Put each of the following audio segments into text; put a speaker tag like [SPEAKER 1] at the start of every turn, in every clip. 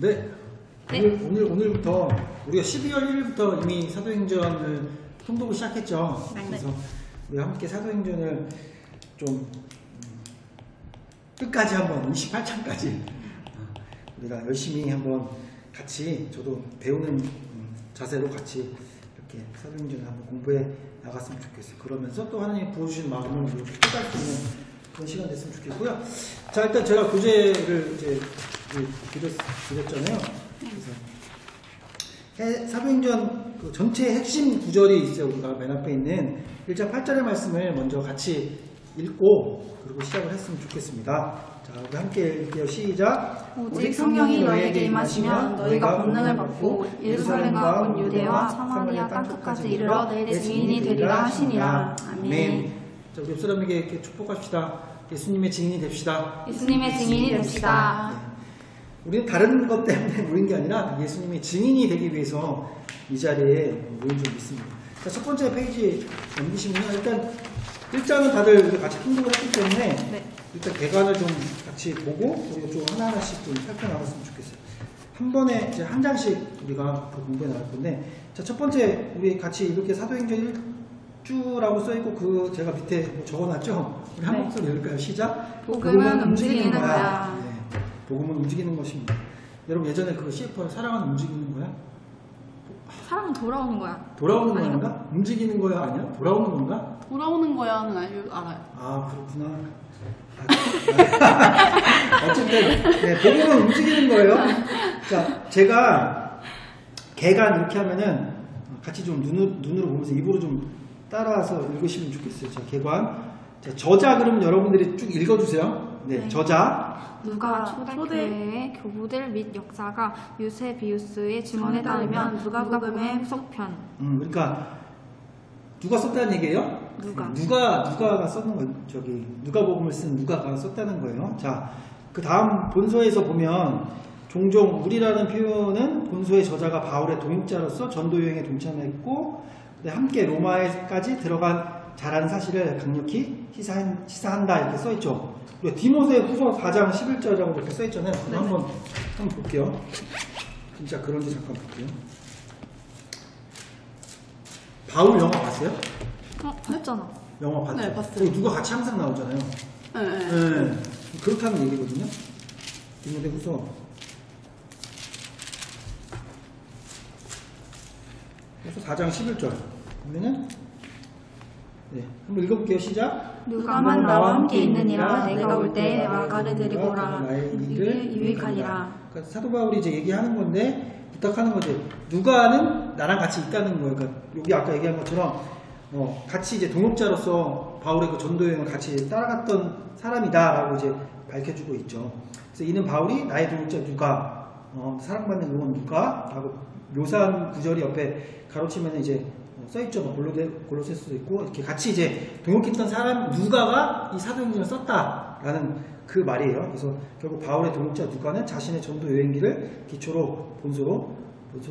[SPEAKER 1] 네. 오늘부터 우리가 12월 1일부터 이미 사도행전을 통독을 시작했죠.
[SPEAKER 2] 네.
[SPEAKER 1] 그래서 우리 함께 사도행전을 좀 끝까지 한번 28장까지 우리가 열심히 한번 같이 저도 배우는 자세로 같이 이렇게 사도행전을 한번 공부해 나갔으면 좋겠어요. 그러면서 또 하나님이 부어주신 마음을 이렇게 깨닫고 있는 그런 시간 됐으면 좋겠고요. 자, 일단 제가 교재를 이제 드렸잖아요. 그래서 사도행전 그 전체 핵심 구절이 있어요. 우리가 맨 앞에 있는 1장 8절의 말씀을 먼저 같이 읽고 그리고 시작을 했으면 좋겠습니다. 자, 우리 함께 읽게요. 시작.
[SPEAKER 2] 오직 성령이 너희에게 임하시면 너희가 권능을 받고 예루살렘과 온 유대와 사마리아 땅끝까지 이르러 내 증인이 되리라 하시니라. 아멘.
[SPEAKER 1] 자, 우리 옆 사람에게 이렇게 축복합시다. 예수님의 증인이 됩시다.
[SPEAKER 2] 예수님의 증인이 됩시다.
[SPEAKER 1] 네. 우리는 다른 것 때문에 모인 게 아니라 예수님의 증인이 되기 위해서 이 자리에 모인 줄 믿습니다. 자, 첫 번째 페이지 넘기시면 일단 1장은 다들 같이 통독을 했기 때문에
[SPEAKER 2] 네.
[SPEAKER 1] 일단 개관을 좀 같이 보고 그리고 좀 하나하나씩 좀 살펴나갔으면 좋겠어요. 한 번에 이제 한 장씩 우리가 공부해 나갈 건데, 자, 첫 번째 우리 같이 이렇게 사도행전 1주라고 써있고 그 제가 밑에 뭐 적어놨죠? 우리 한 목소리 읽을까요? 시작.
[SPEAKER 2] 복음은 움직이는 거야.
[SPEAKER 1] 네. 복음은 움직이는 것입니다. 여러분 예전에 그 CFR 사랑은 움직이는 거야?
[SPEAKER 2] 사랑은 돌아오는 거야.
[SPEAKER 1] 돌아오는 건가? 움직이는 거야 아니야? 돌아오는 건가?
[SPEAKER 3] 돌아오는 거야는 알아요.
[SPEAKER 1] 아, 그렇구나. 어쨌든 네, 복음은 움직이는 거예요. 자, 제가 개간 이렇게 하면은 같이 좀 눈으로 보면서 입으로 좀 따라서 읽으시면 좋겠어요. 자, 개관. 자, 저자 그러면 여러분들이 쭉 읽어주세요. 네, 저자.
[SPEAKER 2] 누가 초대교회의 교부들 및 역사가 유세비우스의 증언에 따르면 누가복음의 후속편.
[SPEAKER 1] 그러니까 누가 썼다는 얘기예요? 누가가 썼는 거, 저기 누가복음을 쓴 누가가 썼다는 거예요. 자, 그 다음 본서에서 보면 종종 우리라는 표현은 본서의 저자가 바울의 동역자로서 전도 여행에 동참했고 함께 로마에까지 들어간 자라는 사실을 강력히 시사한다 이렇게 써있죠. 그리고 디모데 후서 4장 11절이라고 이렇게 써있잖아요. 한번 볼게요. 진짜 그런지 잠깐 볼게요. 바울 영화 봤어요?
[SPEAKER 2] 봤잖아.
[SPEAKER 1] 영화 봤죠?
[SPEAKER 3] 네, 봤어요.
[SPEAKER 1] 누가 같이 항상 나오잖아요.
[SPEAKER 3] 네.
[SPEAKER 1] 그렇다는 얘기거든요. 디모데 후서. 그래서 4장 11절. 보면은, 네, 한번 읽어볼게요. 시작.
[SPEAKER 2] 누가만 나와 함께 있느니라 내가 올 때 마가를 데리고 오라. 나의 일을 유익하니라.
[SPEAKER 1] 그러니까 사도 바울이 이제 얘기하는 건데, 부탁하는 거지. 누가는 나랑 같이 있다는 거예요. 그러니까 여기 아까 얘기한 것처럼, 같이 이제 동역자로서 바울의 그 전도 여행을 같이 따라갔던 사람이다라고 이제 밝혀주고 있죠. 그래서 이는 바울이 나의 동역자 누가, 사랑받는 의원 누가라고 묘사한 구절이 옆에 가로치면 이제 써있죠. 골로새서도 있고 이렇게 같이 이제 동역했던 사람 누가가 이 사도행전을 썼다라는 그 말이에요. 그래서 결국 바울의 동역자 누가는 자신의 전도 여행기를 기초로 본서로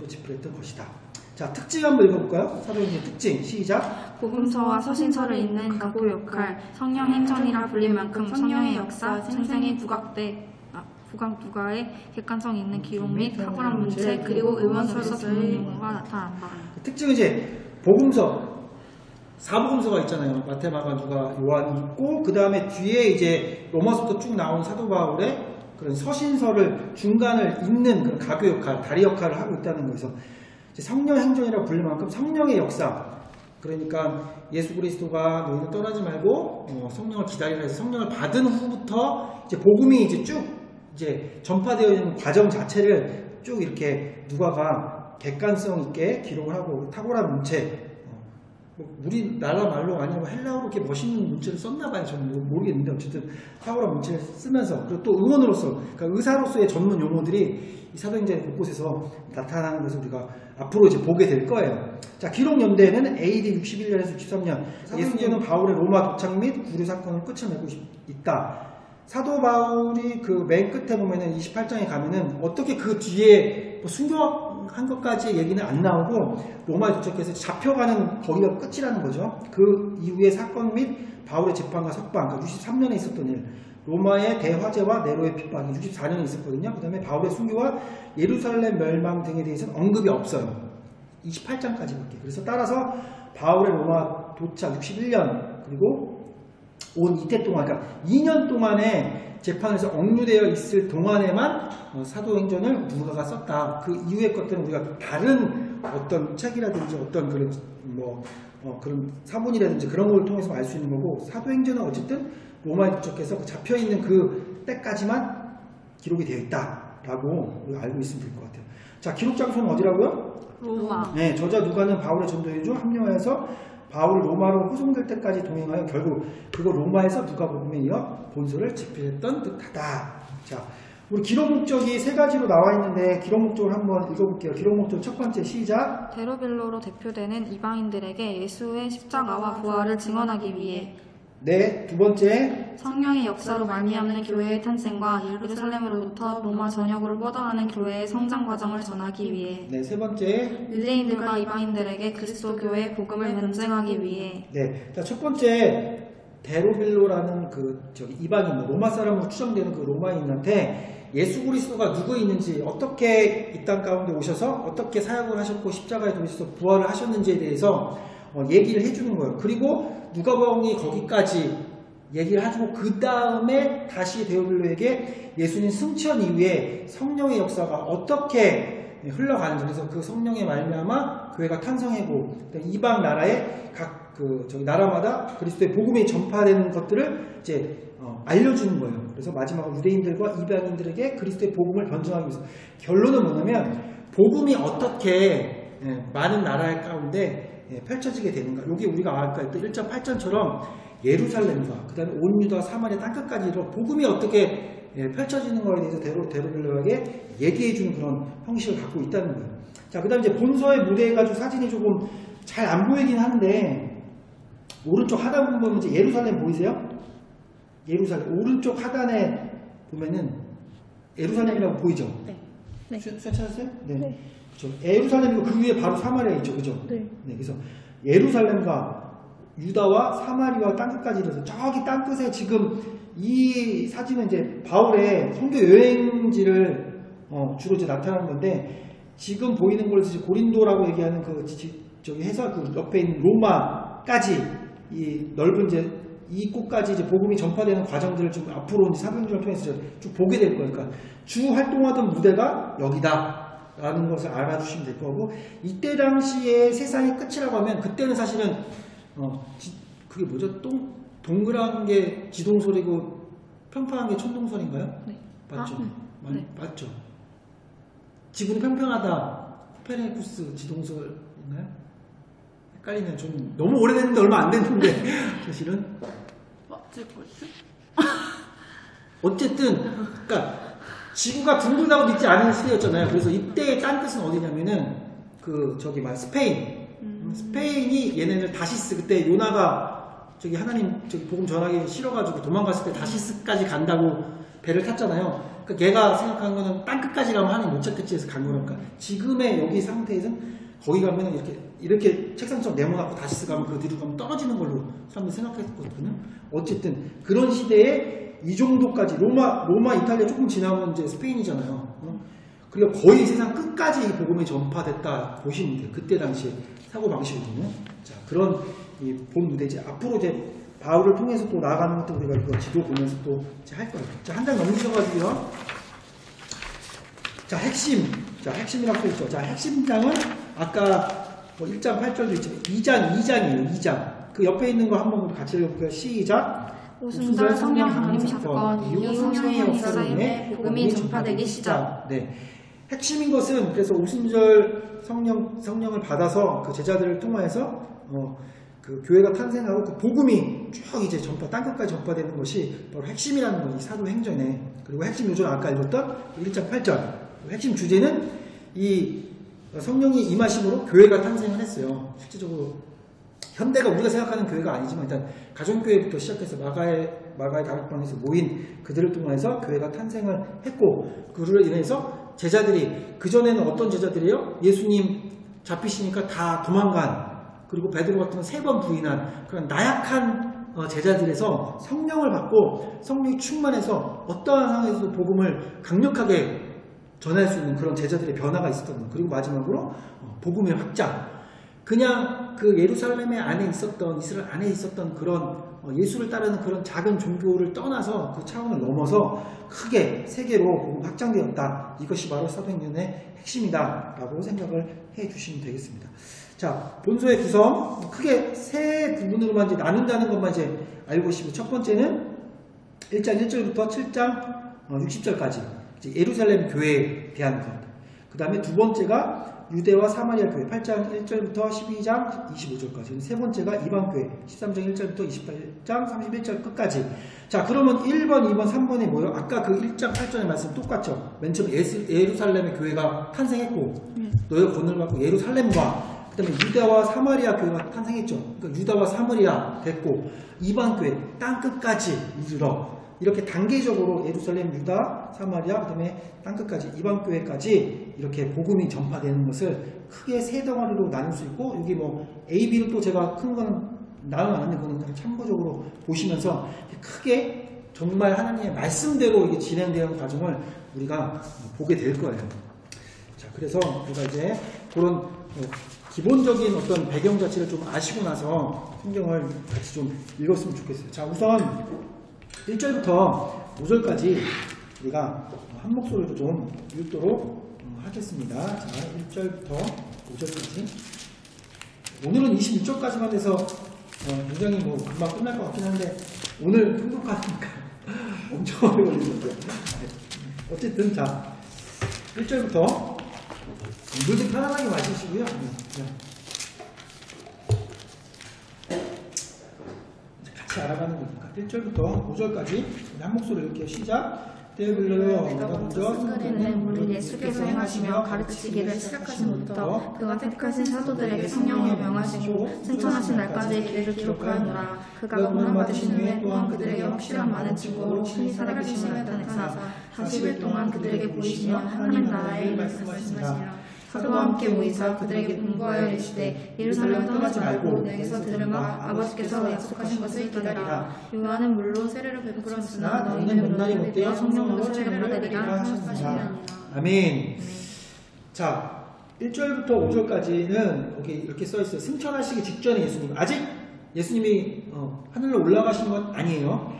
[SPEAKER 1] 집필했던 것이다. 자, 특징 한번 읽어볼까요? 사도행전 특징 시작.
[SPEAKER 2] 복음서와 서신서를 잇는 가고 역할, 성령 행전이라 불릴 만큼 성령의 역사, 생생히 부각 누가의 객관성 있는 기록 및 탁월한 문체 그리고 의원서로서 듣는 용어가 나타난다.
[SPEAKER 1] 특징은 이제 복음서, 사복음서가 있잖아요. 마태, 마가, 누가, 요한이 있고 그 다음에 뒤에 이제 로마서부터 쭉 나온 사도 바울의 그런 서신서를 중간을 잇는 그런 가교 역할, 다리 역할을 하고 있다는 거에서 성령 행전이라고 불릴 만큼 성령의 역사, 그러니까 예수 그리스도가 너희는 떠나지 말고 성령을 기다리라 해서 성령을 받은 후부터 이제 복음이 이제 쭉 이제 전파되어 있는 과정 자체를 쭉 이렇게 누가가 객관성 있게 기록을 하고 탁월한 문체, 우리나라 말로 아니면 헬라어로 이렇게 멋있는 문체를 썼나 봐요. 저는 모르겠는데 어쨌든 탁월한 문체를 쓰면서 그리고 또 의원으로서, 그러니까 의사로서의 전문 용어들이 이 사도행전 곳곳에서 나타나는 것을 우리가 앞으로 이제 보게 될 거예요. 자, 기록 연대는 AD 61년에서 63년. 예수님은 바울의 로마 도착 및 구류 사건을 끝을 맺고 있다. 사도 바울이 그 맨 끝에 보면은 28장에 가면은 어떻게 그 뒤에 뭐 순교한 것까지의 얘기는 안 나오고 로마에 도착해서 잡혀가는 거기가 끝이라는 거죠. 그 이후의 사건 및 바울의 재판과 석방, 그러니까 63년에 있었던 일, 로마의 대화재와 네로의 핍박이 64년이 있었거든요. 그 다음에 바울의 순교와 예루살렘 멸망 등에 대해서는 언급이 없어요. 28장까지밖에. 그래서 따라서 바울의 로마 도착 61년 그리고 온 이때 동안 그러니까 2년 동안의 재판에서 억류되어 있을 동안에만 사도행전을 누가가 썼다. 그 이후의 것들은 우리가 다른 어떤 책이라든지 어떤 그런 그런 사본이라든지 그런 걸 통해서 알 수 있는 거고 사도행전은 어쨌든 로마에 도착해서 잡혀 있는 그 때까지만 기록이 되어 있다라고 우리가 알고 있으면 될 것 같아요. 자, 기록 장소는 어디라고요?
[SPEAKER 3] 로마.
[SPEAKER 1] 네, 저자 누가는 바울의 전도에 중 합류하여서 바울 로마로 후송될 때까지 동행하여 결국 그거 로마에서 누가복음에 이어 본서를 집필했던 듯하다. 자, 우리 기록 목적이 세 가지로 나와 있는데 기록 목적을 한번 읽어볼게요. 기록 목적 첫 번째 시작.
[SPEAKER 2] 데로빌로로 대표되는 이방인들에게 예수의 십자가와 부활을 증언하기 위해
[SPEAKER 1] 네, 두 번째.
[SPEAKER 2] 성령의 역사로 말미암는 교회의 탄생과 예루살렘으로부터 로마 전역으로 뻗어가는 교회의 성장 과정을 전하기 위해
[SPEAKER 1] 네, 세 번째.
[SPEAKER 2] 유대인들과 이방인들에게 그리스도 교회의 복음을 전쟁하기 위해
[SPEAKER 1] 네, 자, 첫 번째 데로빌로라는 이방인 로마 사람으로 추정되는 그 로마인한테 예수 그리스도가 누구 있는지 어떻게 이 땅 가운데 오셔서 어떻게 사역을 하셨고 십자가에 돌리셔서 부활을 하셨는지에 대해서 얘기를 해주는 거예요. 그리고 누가복음이 거기까지 얘기를 해주고 그 다음에 다시 데오빌로에게 예수님 승천 이후에 성령의 역사가 어떻게 흘러가는지 그래서 그 성령의 말미암아 교회가 탄생하고 이방 나라의 각 나라마다 그리스도의 복음이 전파되는 것들을 이제 알려주는 거예요. 그래서 마지막으로 유대인들과 이방인들에게 그리스도의 복음을 변증하기 위해서 결론은 뭐냐면 복음이 어떻게 많은 나라 가운데 펼쳐지게 되는가. 여기 우리가 아까 1장 8절처럼 예루살렘과 그 다음에 온 유다 사마리아 땅끝까지 복음이 어떻게 펼쳐지는 거에 대해서 데로빌로에게 얘기해주는 그런 형식을 갖고 있다는 거예요. 자, 그 다음 이제 본서의 무대 해가지고 사진이 조금 잘 안 보이긴 한데 오른쪽 하단 보면 이제 예루살렘 보이세요? 예루살렘 오른쪽 하단에 보면은 예루살렘이라고 보이죠?
[SPEAKER 3] 네.
[SPEAKER 1] 수현 찾았어요? 네. 그렇죠. 예루살렘이고 그 위에 바로 사마리아 있죠, 그죠?
[SPEAKER 3] 네.
[SPEAKER 1] 그래서 예루살렘과 유다와 사마리아 땅끝까지 이래서 저기 땅끝에 지금 이 사진은 이제 바울의 선교 여행지를 주로 이제 나타나는 건데 지금 보이는 곳에서 이제 고린도라고 얘기하는 저기 해서 그 옆에 있는 로마까지 이 넓은 이제 이 곳까지 이제 복음이 전파되는 과정들을 좀 앞으로 이제 사도행전을 통해서 쭉 보게 될 거예요. 그러니까 주 활동하던 무대가 여기다라는 것을 알아주시면 될 거고 이때 당시에 세상의 끝이라고 하면 그때는 사실은 그게 뭐죠? 동그란 게 지동설이고 평평한 게 천동설인가요?
[SPEAKER 3] 네.
[SPEAKER 1] 맞죠?
[SPEAKER 3] 네.
[SPEAKER 1] 맞죠? 지구는 평평하다. 코페르니쿠스 지동설인가요? 헷갈리네요. 좀 너무 오래됐는데 얼마 안 됐는데 사실은
[SPEAKER 3] 맞을걸요?
[SPEAKER 1] 어쨌든 그러니까 지구가 둥글다고 믿지 않은 시대였잖아요. 그래서 이때의 땅끝은 어디냐면은 스페인 스페인이 얘네들 다시스 그때 요나가 하나님 복음 전하기 싫어가지고 도망갔을 때 다시스까지 간다고 배를 탔잖아요. 그러니까 걔가 생각한 거는 땅끝까지 가면 하나님 못 찾겠지 해서 간 거니까 지금의 여기 상태에서는 거기 가면은 이렇게 책상처럼 네모나고 다시스 가면 그 뒤로 가면 떨어지는 걸로 사람들이 생각했거든요. 어쨌든 그런 시대에 이 정도까지 로마 이탈리아 조금 지나면 이제 스페인이잖아요. 그리고 거의 세상 끝까지 이 복음이 전파됐다 보시면 돼요. 그때 당시에 사고방식이거든요. 자, 그런 이 본 무대 이제 앞으로 이제 바울을 통해서 또 나아가는 것도 우리가 이거 지도 보면서 또 이제 할 거예요. 자, 한 장 넘기셔가지고요. 자, 핵심이라고 써있죠. 자, 핵심장은 아까 1장 8절도 있지만 2장이에요. 2장. 그 옆에 있는 거 한번 같이 읽어볼게요. 시작.
[SPEAKER 2] 오순절 성령 강림 사건 이후 성령의 역사로 인해 복음이 전파되기 시작.
[SPEAKER 1] 네. 핵심인 것은 그래서 오순절 성령을 받아서 그 제자들을 통하여서 그 교회가 탄생하고 그 복음이 쭉 이제 땅끝까지 전파되는 것이 바로 핵심이라는 거예요. 이 사도행전에. 그리고 핵심 요소는 아까 읽었던 1장 8절. 핵심 주제는 이 성령이 임하심으로 교회가 탄생을 했어요. 실제적으로 현대가 우리가 생각하는 교회가 아니지만 일단 가정교회부터 시작해서 마가의 다락방에서 모인 그들을 통해서 교회가 탄생을 했고 그를 인해서 제자들이 그전에는 어떤 제자들이에요? 예수님 잡히시니까 다 도망간 그리고 베드로 같은 건 3번 부인한 그런 나약한 제자들에서 성령을 받고 성령이 충만해서 어떠한 상황에서도 복음을 강력하게 전할 수 있는 그런 제자들의 변화가 있었던 것. 그리고 마지막으로 복음의 확장. 그냥 그 예루살렘 안에 있었던, 이스라엘 안에 있었던 그런 예수를 따르는 그런 작은 종교를 떠나서 그 차원을 넘어서 크게 세계로 복음 확장되었다. 이것이 바로 사도행전의 핵심이다 라고 생각을 해 주시면 되겠습니다. 자, 본서의 구성 크게 세 부분으로만 이제 나눈다는 것만 이제 알고 계시고, 첫 번째는 1장 1절부터 7장 60절까지 이제 예루살렘 교회에 대한 것. 그 다음에 두 번째가 유대와 사마리아 교회 8장 1절부터 12장 25절까지. 세 번째가 이방교회 13장 1절부터 28장 31절 끝까지. 자, 그러면 1번, 2번, 3번이 뭐예요? 아까 그 1장 8절의 말씀 똑같죠? 맨 처음 예루살렘의 교회가 탄생했고 너희가 권능을 받고 예루살렘과 그 다음에 유다와 사마리아 교회가 탄생했죠. 그러니까 유다와 사마리아 됐고 이방교회 땅끝까지 이르러 이렇게 단계적으로 예루살렘, 유다, 사마리아, 그 다음에 땅끝까지 이방교회까지 이렇게 복음이 전파되는 것을 크게 세 덩어리로 나눌 수 있고, 여기 뭐 A, B를 또 제가 큰 거는 나눠 놨는데 그거는 참고적으로 보시면서 크게 정말 하나님의 말씀대로 이게 진행되는 과정을 우리가 보게 될 거예요. 자, 그래서 우리가 이제 그런 기본적인 어떤 배경 자체를 좀 아시고 나서 성경을 같이 좀 읽었으면 좋겠어요. 자, 우선 1절부터 5절까지 우리가 한 목소리로 좀 읽도록 하겠습니다. 자, 1절부터 5절까지. 오늘은 26절까지만 해서 굉장히 뭐 금방 끝날 것 같긴 한데 오늘 통독하니까 엄청 오래 걸리는데 어쨌든 자 1절부터 물 좀 편안하게 마시시고요. 같이 알아가는 거니까 1절부터 5절까지 한 목소리 이렇게 시작. 때에 불러요 내가 먼저
[SPEAKER 2] 승거리는 우리 예수께서 행하시며 가르치기를 시작하신부터 그가 택하신 사도들에게 성령을 명하시고 승천하신 날까지의 길을 기록하였노라. 그가 고난받으신 후에 또한 그들에게 확실한 많은 증거로 친히 살아계심을 나타내사 40일 동안 그들에게 보이시며 하나님 나라의 일을 말씀하시니라. 사도와 함께 모이사 그들에게 분부하여 이르시되 예루살렘을 떠나지 말고 내게서 들으마 아버지께서 약속하신 것을 기다리라. 요한은 물론 세례를 베풀었으나 너희는 몇 날이 못되어 성령으로 세례를 받으리라 하셨느니라.
[SPEAKER 1] 아멘. 자 1절부터 5절까지는 여기 이렇게 써있어요. 승천하시기 직전에 예수님, 아직 예수님이 하늘로 올라가신 건 아니에요.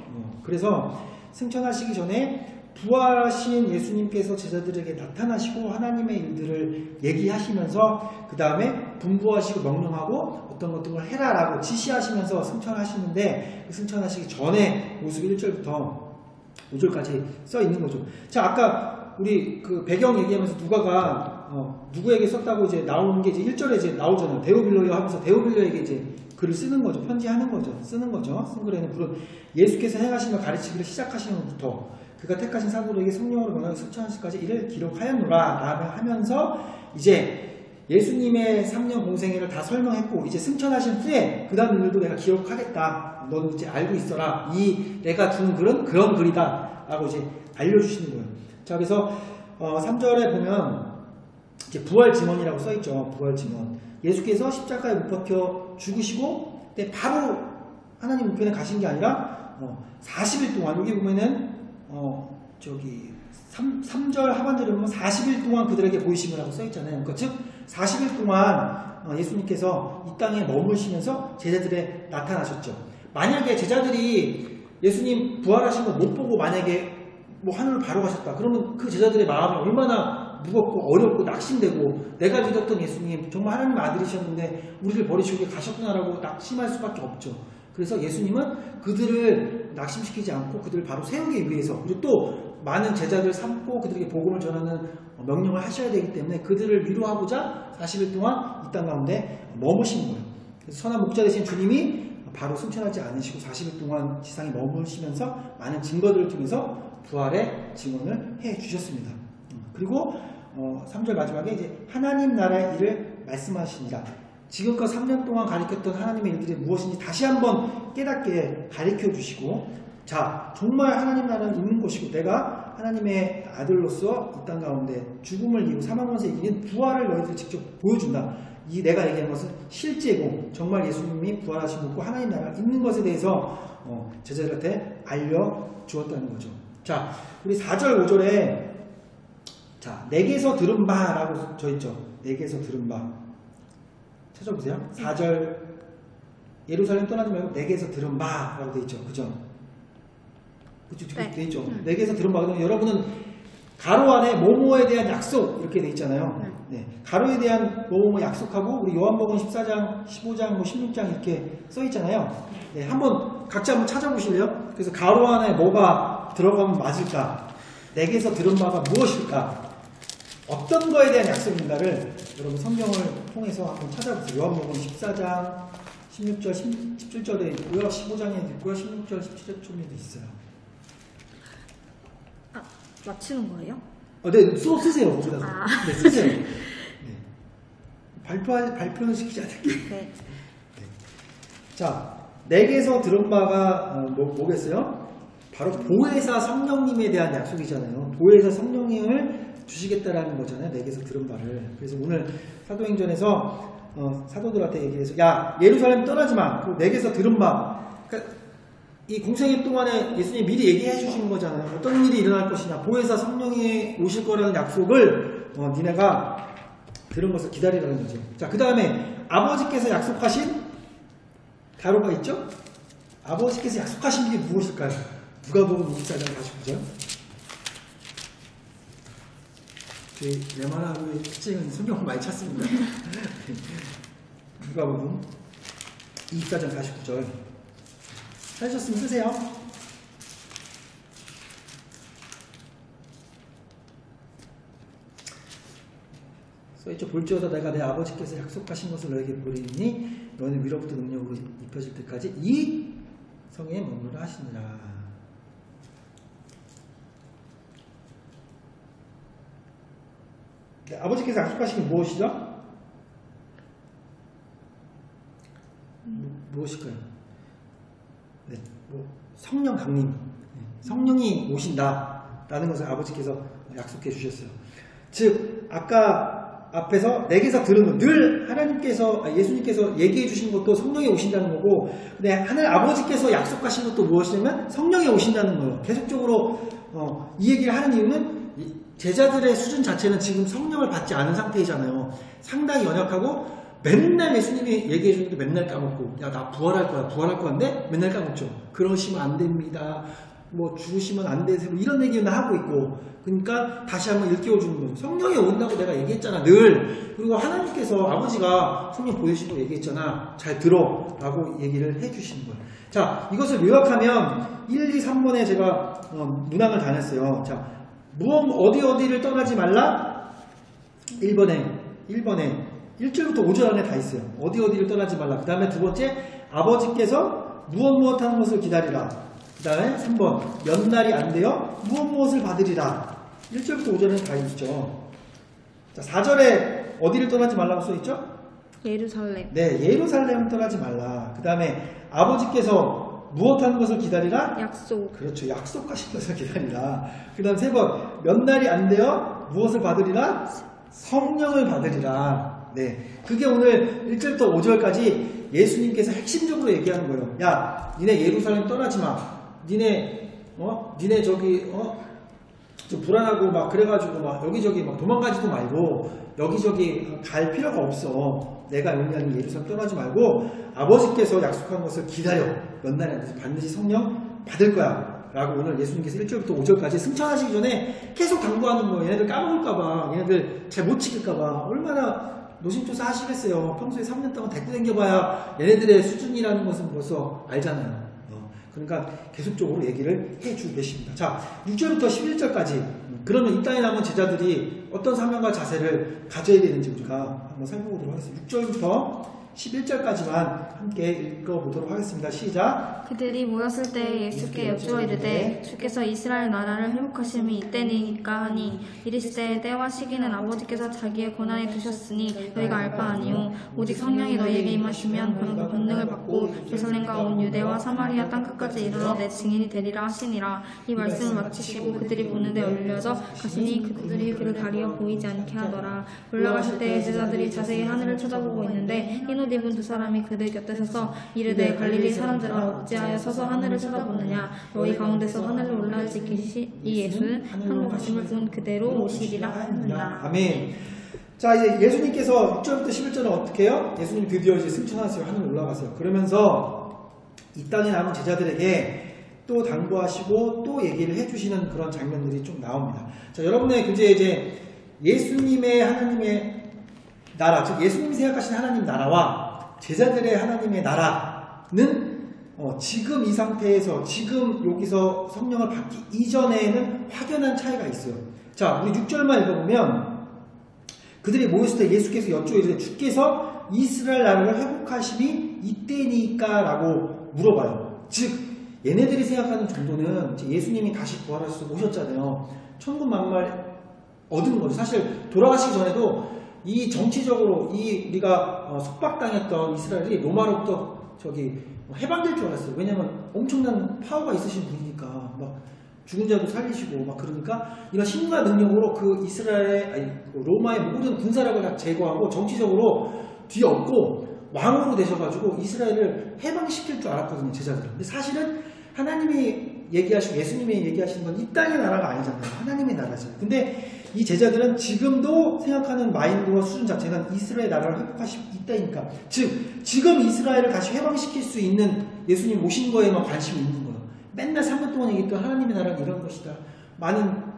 [SPEAKER 1] 그래서 승천하시기 전에 부활하신 예수님께서 제자들에게 나타나시고 하나님의 일들을 얘기하시면서 그 다음에 분부하시고 명령하고 어떤 것들을 해라라고 지시하시면서 승천하시는데, 그 승천하시기 전에 모습이 1절부터 5절까지 써 있는 거죠. 자, 아까 우리 그 배경 얘기하면서 누가가 누구에게 썼다고 이제 나오는 게 이제 1절에 이제 나오잖아요. 데오빌로요 하면서 데오빌로에게 이제 글을 쓰는 거죠. 편지하는 거죠. 쓰는 거죠. 쓴 글에는 물론 예수께서 행하신 걸 가르치기를 시작하시는 것부터 그가 택하신 사도들에게 성령으로 명하여 승천하시기까지 이를 기록하였노라 라며 하면서 이제 예수님의 3년 공생애를 다 설명했고, 이제 승천하신 후에 그 다음 일도 내가 기록하겠다. 넌 이제 알고 있어라. 이 내가 준 글은 그런 글이다 라고 이제 알려주시는 거예요. 자, 그래서 3절에 보면 이제 부활 증언이라고 써있죠. 부활 증언. 예수께서 십자가에 못 박혀 죽으시고 근데 바로 하나님 우편에 가신 게 아니라 40일 동안, 여기 보면은 3절 하반절에 보면 40일 동안 그들에게 보이심을 하고 써있잖아요. 그러니까 즉 40일 동안 예수님께서 이 땅에 머무시면서 제자들에 나타나셨죠. 만약에 제자들이 예수님 부활하신 거 못 보고 만약에 뭐 하늘로 바로 가셨다, 그러면 그 제자들의 마음이 얼마나 무겁고 어렵고 낙심되고, 내가 믿었던 예수님 정말 하나님 아들이셨는데 우리를 버리시고 가셨구나라고 낙심할 수밖에 없죠. 그래서 예수님은 그들을 낙심시키지 않고 그들을 바로 세우기 위해서, 그리고 또 많은 제자들 삼고 그들에게 복음을 전하는 명령을 하셔야 되기 때문에 그들을 위로하고자 40일 동안 이 땅 가운데 머무신 거예요. 그래서 선한 목자 되신 주님이 바로 승천하지 않으시고 40일 동안 지상에 머무시면서 많은 증거들을 통해서 부활의 증언을 해 주셨습니다. 그리고 3절 마지막에 이제 하나님 나라의 일을 말씀하시니라. 지금껏 3년 동안 가르쳤던 하나님의 일들이 무엇인지 다시 한번 깨닫게 가르쳐 주시고, 자, 정말 하나님 나라는 있는 것이고 내가 하나님의 아들로서 이 땅 가운데 죽음을 이기고 사망권에서 이기는 부활을 너희들이 직접 보여준다. 이 내가 얘기한 것은 실제고 정말 예수님이 부활하신 것고 하나님 나라가 있는 것에 대해서 제자들한테 알려주었다는 거죠. 자, 우리 4절 5절에 자, 내게서 들은 바라고 써있죠. 내게서 들은 바. 찾아보세요. 4절 예루살렘 떠나지 말고 내게서 들은 바라고 돼 있죠. 그죠? 그죠?
[SPEAKER 2] 네.
[SPEAKER 1] 돼 있죠. 내게서 들은 바. 그러면 여러분은 가로 안에 뭐뭐에 대한 약속 이렇게 돼 있잖아요. 네. 가로에 대한 뭐뭐 약속하고 우리 요한복음 14장, 15장, 뭐 16장 이렇게 써 있잖아요. 네, 한번 각자 한번 찾아보실래요? 그래서 가로 안에 뭐가 들어가면 맞을까? 내게서 들은 바가 무엇일까? 어떤 거에 대한 약속인가를 여러분 성경을 통해서 한번 찾아보세요. 요한복음 14장, 16절, 17절에 있고요. 15장에 있고요. 16절, 17절에도 있어요.
[SPEAKER 2] 아, 맞히는 거예요?
[SPEAKER 1] 네, 쓰세요. 거기다가.
[SPEAKER 2] 아.
[SPEAKER 1] 네, 쓰세요. 네. 발표는 시키지 않을게요.
[SPEAKER 2] 네.
[SPEAKER 1] 자, 내게서 들은 바가 뭐겠어요? 바로 보혜사 성령님에 대한 약속이잖아요. 보혜사 성령님을 주시겠다라는 거잖아요. 내게서 들은 바를. 그래서 오늘 사도행전에서 사도들한테 얘기해서 야, 예루살렘 떠나지 마. 그리고 내게서 들은 바. 그러니까 이 공생애 동안에 예수님이 미리 얘기해 주시는 거잖아요. 어떤 일이 일어날 것이냐. 보혜사 성령이 오실 거라는 약속을 니네가 들은 것을 기다리라는 거죠. 자, 그 다음에 아버지께서 약속하신 가로가 있죠? 아버지께서 약속하신 일이 무엇일까요? 누가복음 24장 49절. 저희 레마나루의 특징은 성경을 많이 찾습니다. 누가복음 24장 49절. 찾으셨으면 쓰세요. 써있죠. 볼지어다 내가 내 아버지께서 약속하신 것을 너에게 보리니 너는 위로부터 능력으로 입혀질 때까지 이 성에 머무르라 하시니라. 네, 아버지께서 약속하신 게 무엇이죠? 무엇일까요? 네, 성령 강림. 네, 성령이 오신다라는 것을 아버지께서 약속해 주셨어요. 즉 아까 앞에서 내게서 들은 것, 늘 하나님께서 예수님께서 얘기해 주신 것도 성령이 오신다는 거고, 근데 하늘 아버지께서 약속하신 것도 무엇이냐면 성령이 오신다는 거예요. 계속적으로 이 얘기를 하는 이유는 제자들의 수준 자체는 지금 성령을 받지 않은 상태이잖아요. 상당히 연약하고 맨날 예수님이 얘기해 주는데 맨날 까먹고, 야 나 부활할 거야인데 맨날 까먹죠. 그러시면 안 됩니다. 뭐 죽으시면 안 되세요. 이런 얘기는 하고 있고, 그러니까 다시 한번 일깨워주는 거죠. 성령이 온다고 내가 얘기했잖아 늘. 그리고 하나님께서 아버지가 성령 보내시고 얘기했잖아. 잘 들어 라고 얘기를 해주시는 거예요. 자, 이것을 요약하면 1, 2, 3번에 제가 문항을 다녔어요. 자, 어디를 떠나지 말라? 1번에 1절부터 5절 안에 다 있어요. 어디를 떠나지 말라. 그 다음에 두 번째, 아버지께서 무엇 하는 것을 기다리라. 그 다음에 3번, 연날이 안 되어 무엇을 받으리라. 1절부터 5절에는 다 있죠. 자, 4절에 어디를 떠나지 말라고 써있죠?
[SPEAKER 2] 예루살렘.
[SPEAKER 1] 네, 예루살렘을 떠나지 말라. 그 다음에 아버지께서 무엇 하는 것을 기다리라?
[SPEAKER 2] 약속.
[SPEAKER 1] 그렇죠. 약속하신 것을 기다리라. 그 다음 3번, 몇 날이 안 되어 무엇을 받으리라? 성령을 받으리라. 네, 그게 오늘 1절부터 5절까지 예수님께서 핵심적으로 얘기하는 거예요. 야, 니네 예루살렘 떠나지 마. 니네 저기 좀 불안하고 막 그래가지고 막 여기저기 막 도망가지도 말고 여기저기 갈 필요가 없어. 내가 용량이 예루살렘 떠나지 말고 아버지께서 약속한 것을 기다려. 몇 날에 안 돼서 반드시 성령 받을 거야 라고 오늘 예수님께서 1절부터 5절까지 승천하시기 전에 계속 당부하는 거예요. 얘네들 까먹을까봐, 얘네들 잘 못 지킬까봐 얼마나 노심초사 하시겠어요. 평소에 3년 동안 데리고 다녀봐야 얘네들의 수준이라는 것은 벌써 알잖아요. 그러니까 계속적으로 얘기를 해주고 계십니다. 자, 6절부터 11절까지 그러면 이 땅에 남은 제자들이 어떤 사명과 자세를 가져야 되는지 우리가 한번 살펴보도록 하겠습니다. 6절부터 11절까지만 함께 읽어보도록 하겠습니다. 시작.
[SPEAKER 2] 그들이 모였을 때 예수께 여쭈어 이르되 주께서 이스라엘 나라를 회복하심이 이때니까 하니 이르시되 때와 시기는 아버지께서 자기의 권한에 두셨으니 너희가 알 바 아니요 오직 성령이 너희에게 임하시면 그가 권능을 받고 예루살렘과 온 유대와 사마리아 땅끝까지 이르러 내 증인이 되리라 하시니라. 이 말씀을 마치시고 그들이 보는 데 올려져 가시니 그들이 그를 가리어 보이지 않게 하더라. 올라가실 때 제자들이 자세히 하늘을 쳐다보고 있는데 흰 옷 입은 두 사람이 그들 곁에 서서 이르되 갈릴리 사람들아 어찌하여 서서 하늘을 쳐다보느냐. 너희 가운데서 하늘로 올라오지 계시 이 예수는 하늘로 가심을 본 그대로 오시리라 하느니라.
[SPEAKER 1] 아멘. 자, 이제 예수님께서 6절부터 11절은 어떻게 해요? 예수님 드디어 이제 승천하세요. 하늘 올라가세요. 그러면서 이 땅에 남은 제자들에게 또 당부하시고 또 얘기를 해주시는 그런 장면들이 좀 나옵니다. 자, 여러분의 교재에 이제 예수님의 하나님의 나라, 즉 예수님이 생각하시는 하나님 나라와 제자들의 하나님의 나라는 지금 이 상태에서 지금 여기서 성령을 받기 이전에는 확연한 차이가 있어요. 자, 우리 6절만 읽어보면 그들이 모였을 때 예수께서 여쭈어 이르되 주께서 이스라엘 나라를 회복하심이 이때니까 라고 물어봐요. 즉 얘네들이 생각하는 정도는 예수님이 다시 부활하셔서 오셨잖아요. 천군만마를 얻은 거죠. 사실 돌아가시기 전에도 이 정치적으로 우리가 속박당했던 이스라엘이 로마로부터 해방될 줄 알았어요. 왜냐면 엄청난 파워가 있으신 분이니까 막 죽은 자도 살리시고 막 그러니까 이런 힘과 능력으로 그 로마의 모든 군사력을 다 제거하고 정치적으로 뒤엎고 왕으로 되셔가지고 이스라엘을 해방시킬 줄 알았거든요, 제자들은. 근데 사실은 하나님이 얘기하시고 예수님이 얘기하시는 건 이 땅의 나라가 아니잖아요. 하나님의 나라죠. 근데 이 제자들은 지금도 생각하는 마인드와 수준 자체는 이스라엘 나라를 회복하시고 있다니까. 즉 지금 이스라엘을 다시 해방시킬 수 있는 예수님 오신 거에만 관심이 있는 거예요. 맨날 3년 동안 얘기했던 하나님의 나라는 이런 것이다. 많은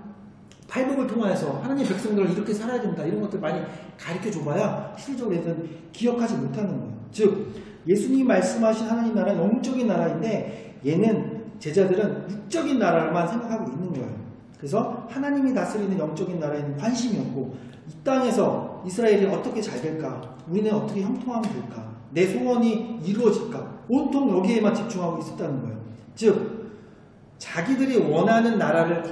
[SPEAKER 1] 팔복을 통하여서 하나님 백성들을 이렇게 살아야 된다. 이런 것들 많이 가르쳐줘봐야 실질적으로 얘들은 기억하지 못하는 거예요. 즉 예수님이 말씀하신 하나님 나라는 영적인 나라인데 얘는 제자들은 육적인 나라만 생각하고 있는 거예요. 그래서 하나님이 다스리는 영적인 나라에는 관심이 없고 이 땅에서 이스라엘이 어떻게 잘 될까? 우리는 어떻게 형통하면 될까? 내 소원이 이루어질까? 온통 여기에만 집중하고 있었다는 거예요. 즉 자기들이 원하는 나라를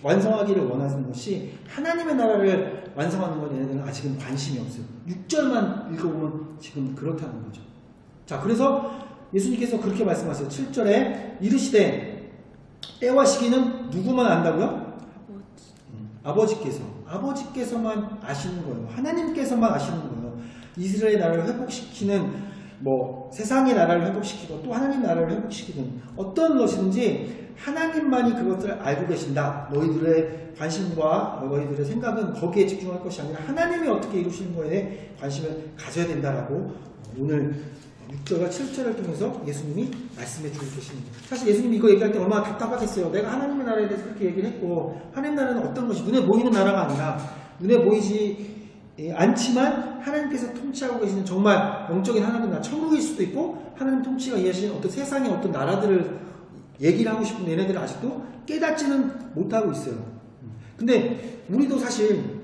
[SPEAKER 1] 완성하기를 원하는 것이 하나님의 나라를 완성하는 건 얘네들은 아직은 관심이 없어요. 6절만 읽어보면 지금 그렇다는 거죠. 자, 그래서 예수님께서 그렇게 말씀하세요. 7절에 이르시되 때와 시기는 누구만 안다고요? 아버지께서만 아시는 거예요. 하나님께서만 아시는 거예요. 이스라엘 나라를 회복시키는 세상의 나라를 회복시키고 또 하나님 나라를 회복시키는 어떤 것이든지 하나님만이 그것을 알고 계신다. 너희들의 관심과 너희들의 생각은 거기에 집중할 것이 아니라 하나님이 어떻게 이루시는 거에 관심을 가져야 된다라고 오늘 6절과 7절을 통해서 예수님이 말씀해 주고 계십니다. 사실 예수님이 이거 얘기할 때 얼마나 답답하겠어요. 내가 하나님의 나라에 대해서 그렇게 얘기를 했고 하나님 나라는 어떤 것이 눈에 보이는 나라가 아니라 눈에 보이지 않지만 하나님께서 통치하고 계시는 정말 영적인 하나님 나라, 천국일 수도 있고 하나님 통치가 이해하시는 어떤 세상의 어떤 나라들을 얘기를 하고 싶은데 얘네들은 아직도 깨닫지는 못하고 있어요. 근데 우리도 사실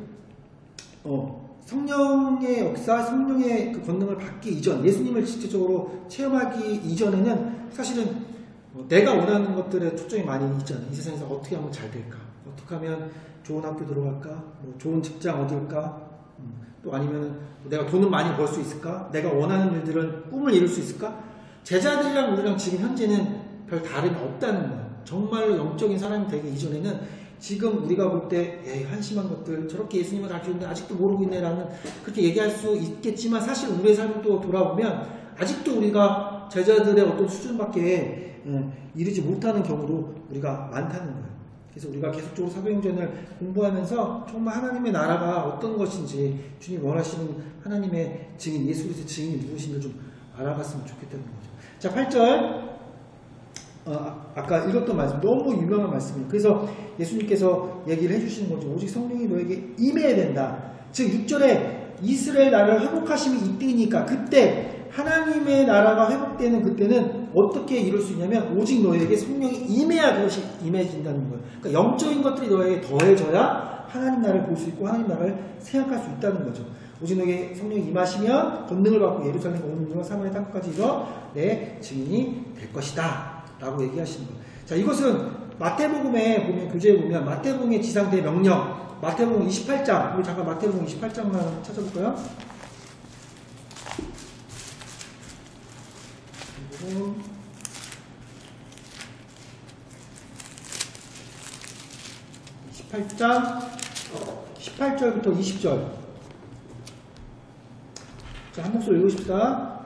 [SPEAKER 1] 성령의 역사, 성령의 그 권능을 받기 이전, 예수님을 직접적으로 체험하기 이전에는 사실은 내가 원하는 것들에 초점이 많이 있잖아요. 이 세상에서 어떻게 하면 잘 될까? 어떻게 하면 좋은 학교 들어갈까? 좋은 직장 얻을까? 또 아니면 내가 돈을 많이 벌 수 있을까? 내가 원하는 일들을 꿈을 이룰 수 있을까? 제자들이랑 우리랑 지금 현재는 별 다름이 없다는 거예요. 정말로 영적인 사람이 되기 이전에는 지금 우리가 볼 때 한심한 것들 저렇게 예수님을 가르치는데 아직도 모르고 있네라는 그렇게 얘기할 수 있겠지만 사실 우리의 삶을 또 돌아보면 아직도 우리가 제자들의 어떤 수준밖에 이르지 못하는 경우도 우리가 많다는 거예요. 그래서 우리가 계속적으로 사도행전을 공부하면서 정말 하나님의 나라가 어떤 것인지 주님 원하시는 하나님의 증인, 예수 그리스도의 증인이 누구신지 좀 알아봤으면 좋겠다는 거죠. 자, 8절 아까 읽었던 말씀 너무 유명한 말씀이에요. 그래서 예수님께서 얘기를 해주시는 거죠. 오직 성령이 너에게 임해야 된다. 즉 6절에 이스라엘 나라를 회복하심이 이때니까 그때 하나님의 나라가 회복되는 그때는 어떻게 이룰 수 있냐면 오직 너에게 성령이 임해야 그것이 임해진다는 거예요. 그러니까 영적인 것들이 너에게 더해져야 하나님 나라를 볼 수 있고 하나님 나라를 생각할 수 있다는 거죠. 오직 너에게 성령이 임하시면 권능을 받고 예루살렘과 온 유대와 사마리아 땅까지 이르러 내 증인이 될 것이다 라고 얘기하시는 거예요. 자, 이것은 마태복음에 보면 교재에 보면 마태복음의 지상대 명령 마태복음 28장 우리 잠깐 마태복음 28장만 찾아볼까요? 28장 18절부터 20절 자, 한 목소리 읽으십시다.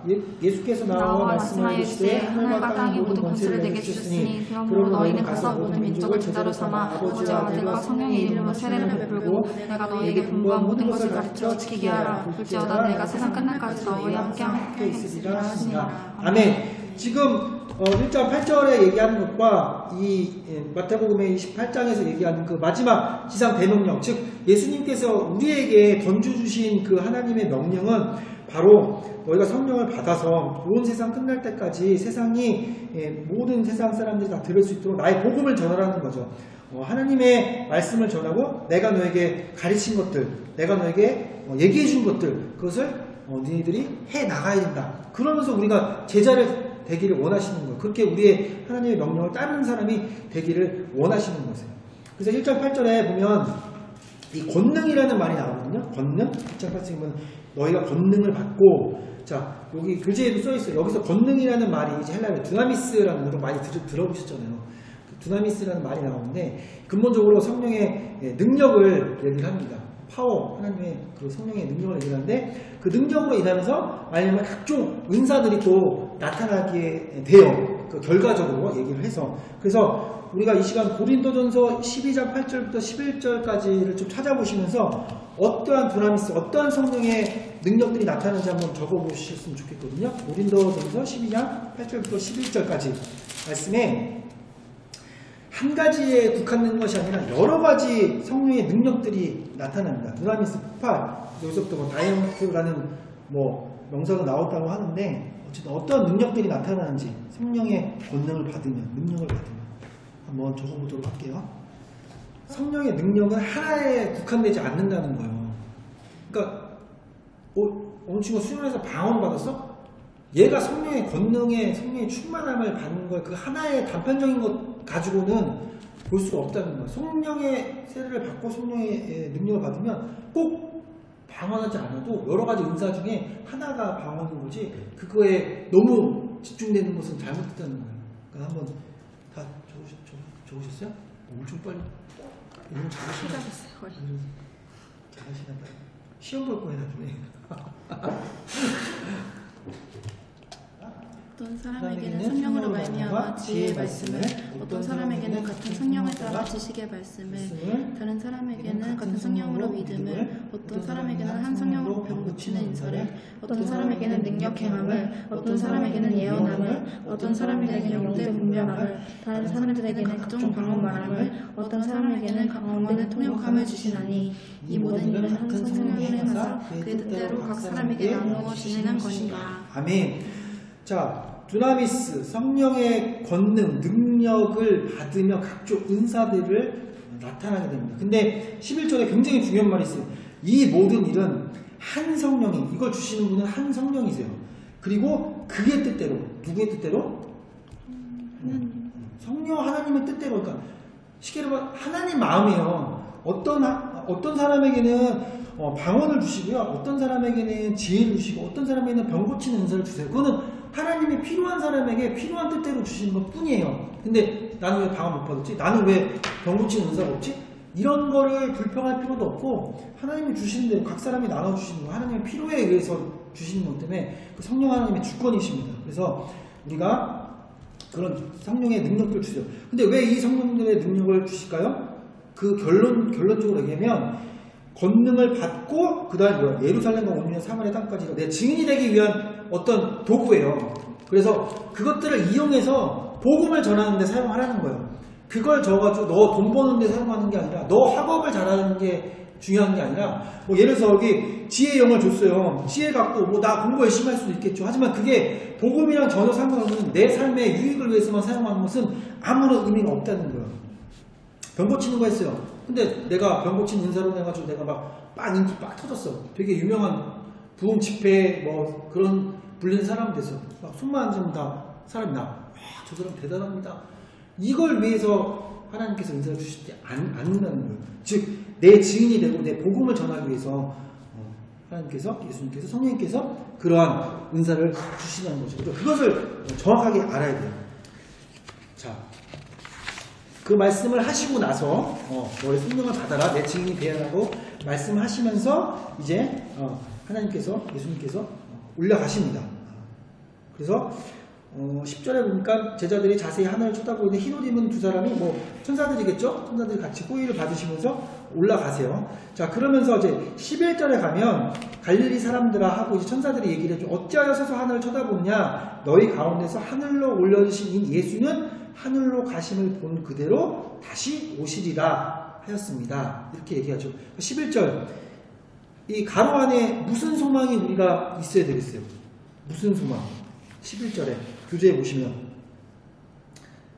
[SPEAKER 1] 예수께서 나와 말씀하여 이르시되 하늘과 땅의 모든 권세를 내게 주셨으니 그러므로 너희는 가서 모든 민족을 제자로 삼아 아버지와 아들과 성령의 이름으로 세례를 베풀고 내가 너희에게 분부한 모든 것을 가르쳐 지키게 하라. 볼지어다 내가 세상 끝날까지 너희와 함께 있으리라 하시니라. 아멘. 지금 1장 8절에 얘기하는 것과 이 마태복음의 28장에서 얘기하는 그 마지막 지상 대명령, 즉 예수님께서 우리에게 던져주신 그 하나님의 명령은 바로 너희가 성령을 받아서 온 세상 끝날 때까지 세상이 모든 세상 사람들이 다 들을 수 있도록 나의 복음을 전하라는 거죠. 하나님의 말씀을 전하고 내가 너에게 가르친 것들, 내가 너에게 얘기해 준 것들, 그것을 너희들이 해 나가야 된다. 그러면서 우리가 제자를 되기를 원하시는 거예요. 그렇게 우리의 하나님의 명령을 따르는 사람이 되기를 원하시는 거세요. 그래서 1장 8절에 보면 이 권능이라는 말이 나오거든요. 권능. 1장 8절에 보면 너희가 권능을 받고, 자, 여기 교재에도 써있어요. 여기서 권능이라는 말이 이제 헬라어로 두나미스라는 것도 많이 들어보셨잖아요. 두나미스라는 말이 나오는데, 근본적으로 성령의 능력을 얘기를 합니다. 파워, 하나님의 그 성령의 능력을 얘기하는데, 그 능력으로 인하면서 아니면 각종 은사들이 또 나타나게 돼요. 그 결과적으로 얘기를 해서. 그래서 우리가 이 시간 고린도전서 12장 8절부터 11절까지를 좀 찾아보시면서 어떠한 두나미스, 어떠한 성령의 능력들이 나타나는지 한번 적어보셨으면 좋겠거든요. 고린도전서 12장 8절부터 11절까지 말씀에 한 가지에 국한된 것이 아니라 여러 가지 성령의 능력들이 나타납니다. 두나미스, 폭발, 여기서부터 뭐 다이아몬드라는 뭐 명사가 나왔다고 하는데 어쨌든 어떤 능력들이 나타나는지 성령의 권능을 받으면, 능력을 받으면 한번 적어보도록 할게요. 성령의 능력은 하나에 국한되지 않는다는 거예요. 그러니까 어느 친구가 수련회에서 방언 받았어? 얘가 성령의 권능에 성령의 충만함을 받는 걸 그 하나의 단편적인 것 가지고는 볼 수가 없다는 거예요. 성령의 세례를 받고 성령의 능력을 받으면 꼭 방언하지 않아도 여러 가지 은사 중에 하나가 방언인 거지 그거에 너무 집중되는 것은 잘못됐다는 거예요. 그러니까 한번 다 적으셨어요? 엄청 빨리. 너무 잘하시네. 잘하시나 봐요. 시험 볼 거예요 나중에.
[SPEAKER 3] 어떤 사람에게는 성령으로 말미암아 지혜의 말씀을, 어떤 사람에게는 같은 성령을 따라 지식의 말씀을, 다른 사람에게는 같은 성령으로 믿음을, 어떤 사람에게는 한 성령으로 병 고치는 인설을, 어떤 사람에게는 능력 행함을, 어떤 사람에게는 예언함을, 어떤 사람에게는 영대 분별함을, 다른 사람들에게는 각종 방언 말함을, 어떤 사람에게는 영혼의 통역함을 주시나니 이 모든 일은 한 성령이 행하사 그의 뜻대로 각 사람에게 나누어 주시는 것이라.
[SPEAKER 1] 아멘. 자, 두나미스, 성령의 권능, 능력을 받으며 각종 은사들을 나타나게 됩니다. 근데 11절에 굉장히 중요한 말이 있어요. 이 모든 일은 한 성령이, 이걸 주시는 분은 한 성령이세요. 그리고 그의 뜻대로, 누구의 뜻대로? 성령 하나님의 뜻대로, 그러니까 쉽게 말하면 하나님 마음이에요. 어떤 사람에게는 방언을 주시고요. 어떤 사람에게는 지혜를 주시고 어떤 사람에게는 병 고치는 은사를 주세요. 그거는 하나님이 필요한 사람에게 필요한 뜻대로 주시는 것 뿐이에요. 근데 나는 왜 방언 못 받았지? 나는 왜 병 고치는 은사가 없지? 이런 거를 불평할 필요도 없고 하나님이 주시는 대로 각 사람이 나눠주시는 거, 하나님의 필요에 의해서 주시는 것 때문에 그 성령 하나님의 주권이십니다. 그래서 우리가 그런 성령의 능력들을 주세요. 근데 왜 이 성령들의 능력을 주실까요? 그 결론적으로 얘기하면 권능을 받고 그 다음에 뭐야? 예루살렘과 온 유대 사마리아 땅까지 내 증인이 되기 위한 어떤 도구예요. 그래서 그것들을 이용해서 복음을 전하는 데 사용하라는 거예요. 그걸 줘가지고 너 돈 버는 데 사용하는 게 아니라 너 학업을 잘하는 게 중요한 게 아니라 뭐 예를 들어서 여기 지혜 영을 줬어요. 지혜 갖고 뭐 나 공부 열심히 할 수도 있겠죠. 하지만 그게 복음이랑 전혀 상관없는 내 삶의 유익을 위해서만 사용하는 것은 아무런 의미가 없다는 거예요. 병 고치는 거 했어요. 근데 내가 병 고친 은사로 해가지고 내가 막 인기 빡 터졌어. 되게 유명한 부흥 집회 뭐 그런 불리는 사람 돼서 막 손만 앉으면 다 사람이 나. 와, 저 사람 대단합니다. 이걸 위해서 하나님께서 은사를 주실 때 않는다는 거예요. 즉, 내 증인이 되고 내 복음을 전하기 위해서 하나님께서, 예수님께서, 성령님께서 그러한 은사를 주시는 거죠. 그러니까 그것을 정확하게 알아야 돼요. 자, 그 말씀을 하시고 나서 너의 성령을 받아라, 내 증인이 되어라고 말씀하시면서 이제 하나님께서, 예수님께서 올라가십니다. 그래서 10절에 보니까 제자들이 자세히 하늘을 쳐다보는데 흰 옷 입은 두 사람이 뭐 천사들이겠죠? 천사들이 같이 호의를 받으시면서 올라가세요. 자, 그러면서 이제 11절에 가면 갈릴리 사람들아 하고 이제 천사들이 얘기를 해줘. 어찌하여 서서 하늘을 쳐다보느냐? 너희 가운데서 하늘로 올려주신 이 예수는 하늘로 가심을 본 그대로 다시 오시리라 하였습니다. 이렇게 얘기하죠. 11절. 이 가로 안에 무슨 소망이 우리가 있어야 되겠어요? 무슨 소망? 11절에 교재에 보시면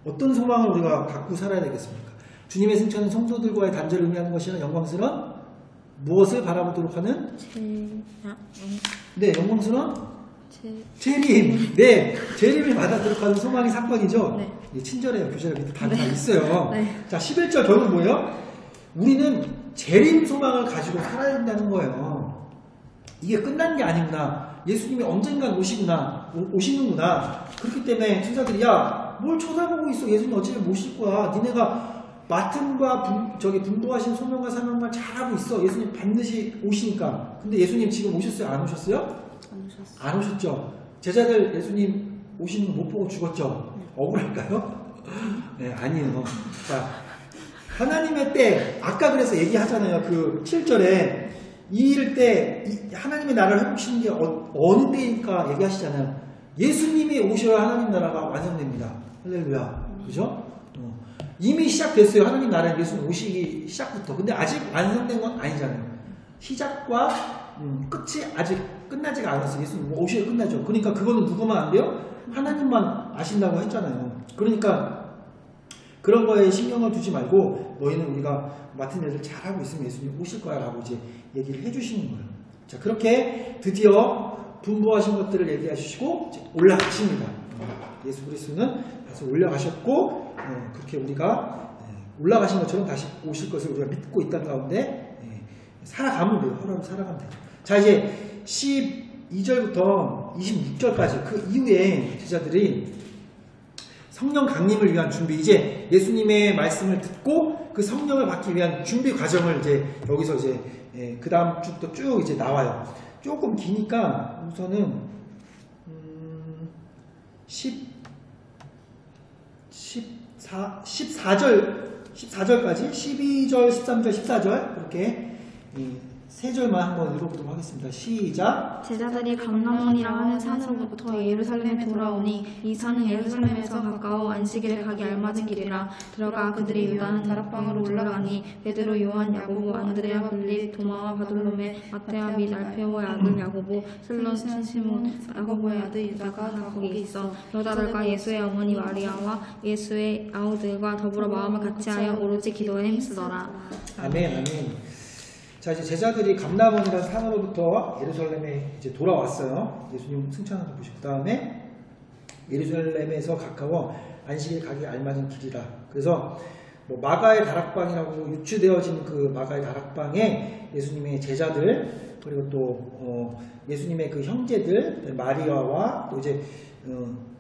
[SPEAKER 1] 어떤 소망을 우리가 갖고 살아야 되겠습니까? 주님의 승천은 성도들과의 단절을 의미하는 것이나 영광스러운 무엇을 바라보도록 하는? 네, 영광스러운? 재림. 네, 재림을 받아도록 하는 소망이 사건이죠.
[SPEAKER 3] 네.
[SPEAKER 1] 친절해요. 교재가 밑에 다 있어요.
[SPEAKER 3] 네.
[SPEAKER 1] 자, 11절 결국 뭐예요? 우리는 재림 소망을 가지고 살아야 된다는 거예요. 이게 끝난 게 아니구나. 예수님이 언젠간 오시는구나. 그렇기 때문에 천사들이 야, 뭘 쳐다보고 있어. 예수님 어차피 모실 거야. 니네가 맡음과 분부하신 소명과 사명을 잘하고 있어. 예수님 반드시 오시니까. 근데 예수님 지금 오셨어요? 안 오셨어요?
[SPEAKER 3] 안 오셨어요.
[SPEAKER 1] 안 오셨죠. 제자들 예수님 오시는 거 못 보고 죽었죠. 억울할까요? 네, 아니에요. 자, 하나님의 때, 아까 그래서 얘기하잖아요. 그 7절에 이럴 때 하나님의 나라를 회복시키는 게 어느 때일까 얘기하시잖아요. 예수님이 오셔야 하나님 나라가 완성됩니다. 할렐루야. 그죠? 이미 시작됐어요. 하나님 나라에 예수님 오시기 시작부터. 근데 아직 완성된 건 아니잖아요. 시작과 끝이 아직 끝나지가 않았어요. 예수님 오셔야 끝나죠. 그러니까 그거는 누구만 안 돼요? 하나님만 아신다고 했잖아요. 그러니까 그런 거에 신경을 두지 말고 너희는 우리가 맡은 일을 잘하고 있으면 예수님 오실 거야 라고 이제 얘기를 해주시는 거예요. 자, 그렇게 드디어 분부하신 것들을 얘기해 주시고 올라가십니다. 예수 그리스도는 다시 올라가셨고 그렇게 우리가 올라가신 것처럼 다시 오실 것을 우리가 믿고 있다는 가운데 살아가면 돼요. 하루하루 살아가면 돼요. 자, 이제 12절부터 26절까지 그 이후에 제자들이 성령 강림을 위한 준비, 이제 예수님의 말씀을 듣고 그 성령을 받기 위한 준비 과정을 이제 여기서 이제 그 다음 주부터 쭉 이제 나와요. 조금 기니까 우선은 14절까지 12절, 13절, 14절 그렇게 세 절만 한번 읽어보도록 하겠습니다. 시작.
[SPEAKER 2] 제자들이 감람원이라 하는 산으로부터 예루살렘에 돌아오니 이 산은 예루살렘에서 가까워 안식일에 가기 알맞은 길이라. 들어가 그들이 유다는 다락방으로 올라가니 베드로, 요한, 야고보, 안드레아, 빌립, 도마와 바돌로메, 마태와 및 알페오의 아들 야고보, 슬론, 시몬, 야고보의 아들 유다가 다 거기 있어. 여자들과 예수의 어머니 마리아와 예수의 아우들과 더불어 마음을 같이하여 오로지 기도에 힘쓰더라.
[SPEAKER 1] 아멘, 아멘. 자, 이제 제자들이 감람원이라는 산으로부터 예루살렘에 이제 돌아왔어요. 예수님 승천하는 곳이. 그 다음에 예루살렘에서 가까워 안식일 가기 알맞은 길이라. 그래서 뭐 마가의 다락방이라고 유추되어진 그 마가의 다락방에 예수님의 제자들 그리고 또 예수님의 그 형제들 마리아와 또 이제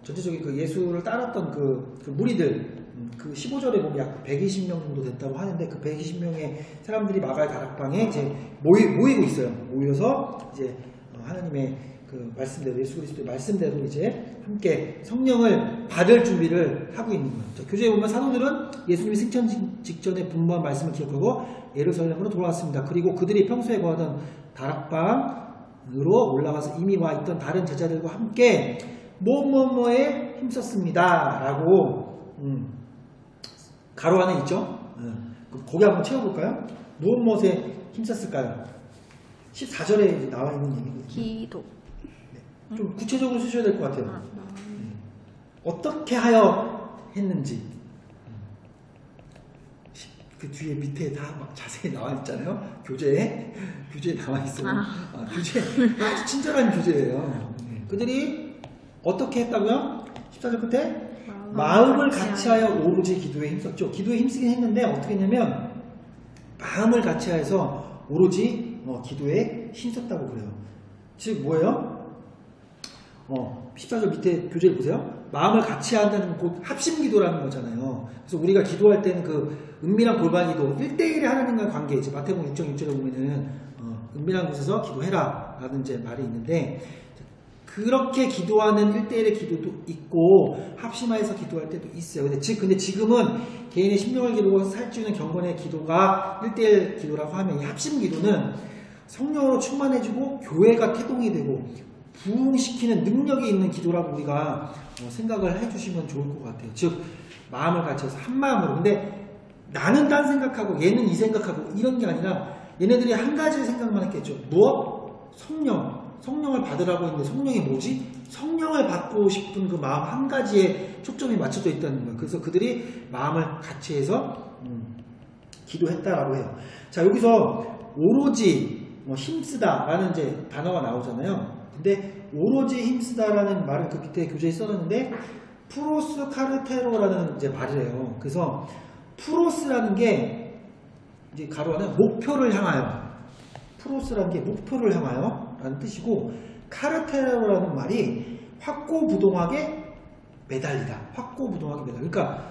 [SPEAKER 1] 전체적인 그 예수를 따랐던 그 무리들 그 15절에 보면 약 120명 정도 됐다고 하는데 그 120명의 사람들이 마가의 다락방에 이제 모이고 있어요. 모여서 이제 하나님의 그 말씀대로 예수 그리스도의 말씀대로 이제 함께 성령을 받을 준비를 하고 있는 거예요. 자, 교재에 보면 사도들은 예수님이 승천 직전에 분부한 말씀을 기억하고 예루살렘으로 돌아왔습니다. 그리고 그들이 평소에 거하던 다락방으로 올라가서 이미 와 있던 다른 제자들과 함께 뭐뭐뭐에 힘썼습니다. 라고 가로 안에 있죠? 거기 한번 채워볼까요? 무엇에 힘썼을까요? 14절에 나와 있는 얘기거든요.
[SPEAKER 2] 기도.
[SPEAKER 1] 네. 좀 구체적으로 쓰셔야 될 것 같아요. 어떻게 하여 했는지. 그 뒤에 밑에 다 막 자세히 나와 있잖아요. 교재에 나와 있어요. 교재 아주 친절한 교재예요. 그들이 어떻게 했다고요? 14절 끝에 마음을 같이하여 오로지 기도에 힘썼죠. 기도에 힘쓰긴 했는데 어떻게 했냐면 마음을 같이하여서 오로지 기도에 힘썼다고 그래요. 즉 뭐예요? 14절 밑에 교재를 보세요. 마음을 같이 한다는 곧 합심기도라는 거잖아요. 그래서 우리가 기도할 때는 그 은밀한 골방기도 1대1의 하나님과의 관계, 이제 마태복음 6장 6절에 보면은 은밀한 곳에서 기도해라 라는 이제 말이 있는데, 그렇게 기도하는 1대1의 기도도 있고 합심하여서 기도할 때도 있어요. 근데 지금은 개인의 심령을 기르고 살찌우는 경건의 기도가 1대1 기도라고 하면, 이 합심 기도는 성령으로 충만해지고 교회가 태동이 되고 부흥시키는 능력이 있는 기도라고 우리가 생각을 해주시면 좋을 것 같아요. 즉 마음을 같이해서 한 마음으로. 근데 나는 딴 생각하고 얘는 이 생각하고 이런 게 아니라 얘네들이 한 가지 생각만 했겠죠. 무엇? 성령을 받으라고 했는데 성령이 뭐지? 성령을 받고 싶은 그 마음 한 가지에 초점이 맞춰져 있다는 거예요. 그래서 그들이 마음을 같이 해서 기도했다라고 해요. 자, 여기서 오로지 힘쓰다 라는 이제 단어가 나오잖아요. 근데 오로지 힘쓰다라는 말을 그 밑에 교재에 써놨는데 프로스 카르테로라는 이제 말이래요. 그래서 프로스라는 게 이제 가로 안에 목표를 향하여, 프로스라는 게 목표를 향하여 라는 뜻이고, 카르테로라는 말이 확고부동하게 매달리다. 확고부동하게 매달리다. 그러니까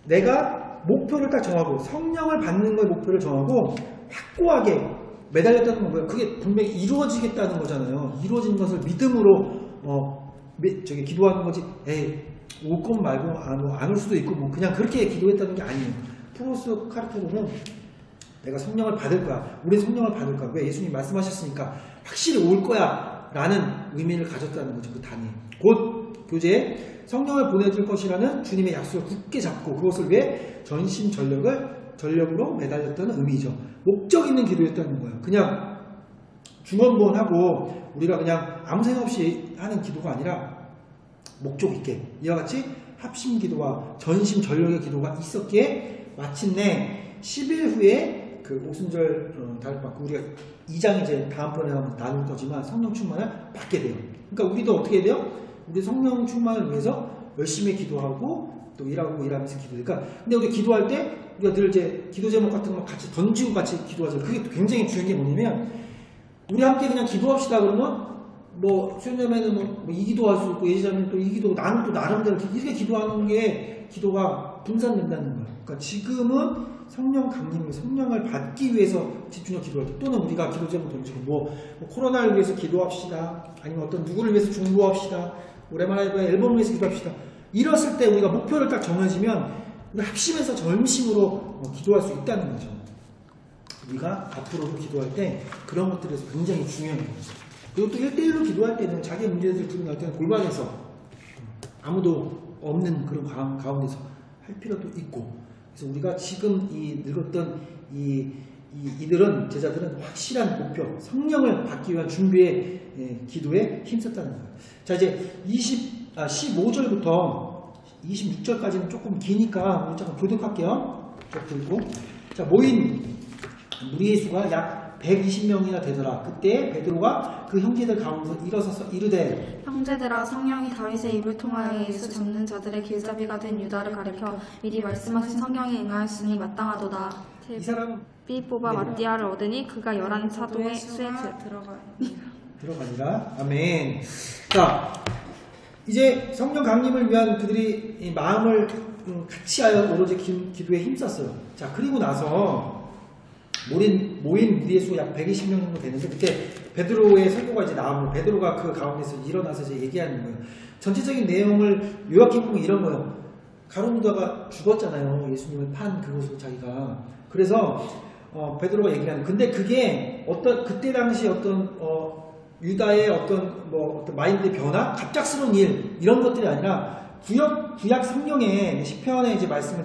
[SPEAKER 1] 내가 목표를 딱 정하고 성령을 받는 거에 목표를 정하고 확고하게 매달렸다는 건 뭐예요? 그게 분명히 이루어지겠다는 거잖아요. 이루어진 것을 믿음으로 기도하는 거지. 올 건 말고 안 올 수도 있고 뭐 그냥 그렇게 기도했다는 게 아니에요. 프로스 카르테로는 내가 성령을 받을 거야. 우리 성령을 받을 거야. 왜? 예수님이 말씀하셨으니까 확실히 올 거야 라는 의미를 가졌다는 거죠. 그 단위. 곧 교재에 성령을 보내줄 것이라는 주님의 약속을 굳게 잡고 그것을 위해 전심전력으로 매달렸다는 의미죠. 목적 있는 기도였다는 거예요. 그냥 중언부언하고 우리가 그냥 아무 생각 없이 하는 기도가 아니라 목적 있게, 이와 같이 합심기도와 전심전력의 기도가 있었기에 마침내 10일 후에 그 오순절 달을 받고, 우리가 2장 이제 다음번에 한번 나눌 거지만 성령 충만을 받게 돼요. 그러니까 우리도 어떻게 돼요? 우리 성령 충만을 위해서 열심히 기도하고 또 일하면서 기도해. 그러니까 근데 우리 기도할 때 우리가 늘 이제 기도 제목 같은 거 같이 던지고 같이 기도하죠. 그게 굉장히 중요한 게 뭐냐면, 우리 함께 그냥 기도합시다 그러면 뭐 수련자매는 뭐 이 기도할 수 있고 예지자매는 또 이 기도, 나는 또 나름대로 이렇게 기도하는 게 기도가 분산된다는 거예요. 그러니까 지금은 성령 강림, 성령을 받기 위해서 집중력 기도할 때, 또는 우리가 기도 제목 던지고 뭐 코로나를 위해서 기도합시다, 아니면 어떤 누구를 위해서 중보합시다, 오랜만에 앨범을 위해서 기도합시다, 이랬을 때 우리가 목표를 딱 정해지면 우리가 합심해서 전심으로 기도할 수 있다는 거죠. 우리가 앞으로도 기도할 때 그런 것들에서 굉장히 중요한 거죠. 그리고 또 1대1로 기도할 때는 자기 문제들 들고 나올 때는 골방에서 아무도 없는 그런 가운데서 할 필요도 있고, 그래서 우리가 지금 이 늙었던 이들은, 제자들은 확실한 목표, 성령을 받기 위한 준비에, 기도에 힘썼다는 거예요. 자, 이제 15절부터 26절까지는 조금 기니까 우리 잠깐 교독할게요. 쭉 들고. 자, 모인 무리의 수가 약 120명이나 되더라. 그때 베드로가 그 형제들 가운데서 일어서서 이르되,
[SPEAKER 2] 형제들아, 성령이 다윗의 입을 통하여 예수 잡는 자들의 길잡이가 된 유다를 가리켜 미리 말씀하신 성경에 응하였으니 마땅하도다.
[SPEAKER 1] 이 사람은
[SPEAKER 2] 비 뽑아 마띠아를 얻으니 그가 11 사도의 수에
[SPEAKER 1] 들어가니라. 아멘. 자, 이제 성령 강림을 위한 그들이 이 마음을 같이하여 오로지 기도에 힘썼어요. 자, 그리고 나서 모인 무리의 수 약 120명 정도 되는데, 그때 베드로의 설교가 이제 나오고 베드로가 그 가운데서 일어나서 이제 얘기하는 거예요. 전체적인 내용을 요약해 보면 이런 거예요. 가룟 유다가 죽었잖아요. 예수님을 판 그곳으로 자기가. 그래서 베드로가 얘기하는. 근데 그게 그때 당시 유다의 어떤 마인드의 변화, 갑작스러운 일, 이런 것들이 아니라 구약 성령의 시편의 이제 말씀을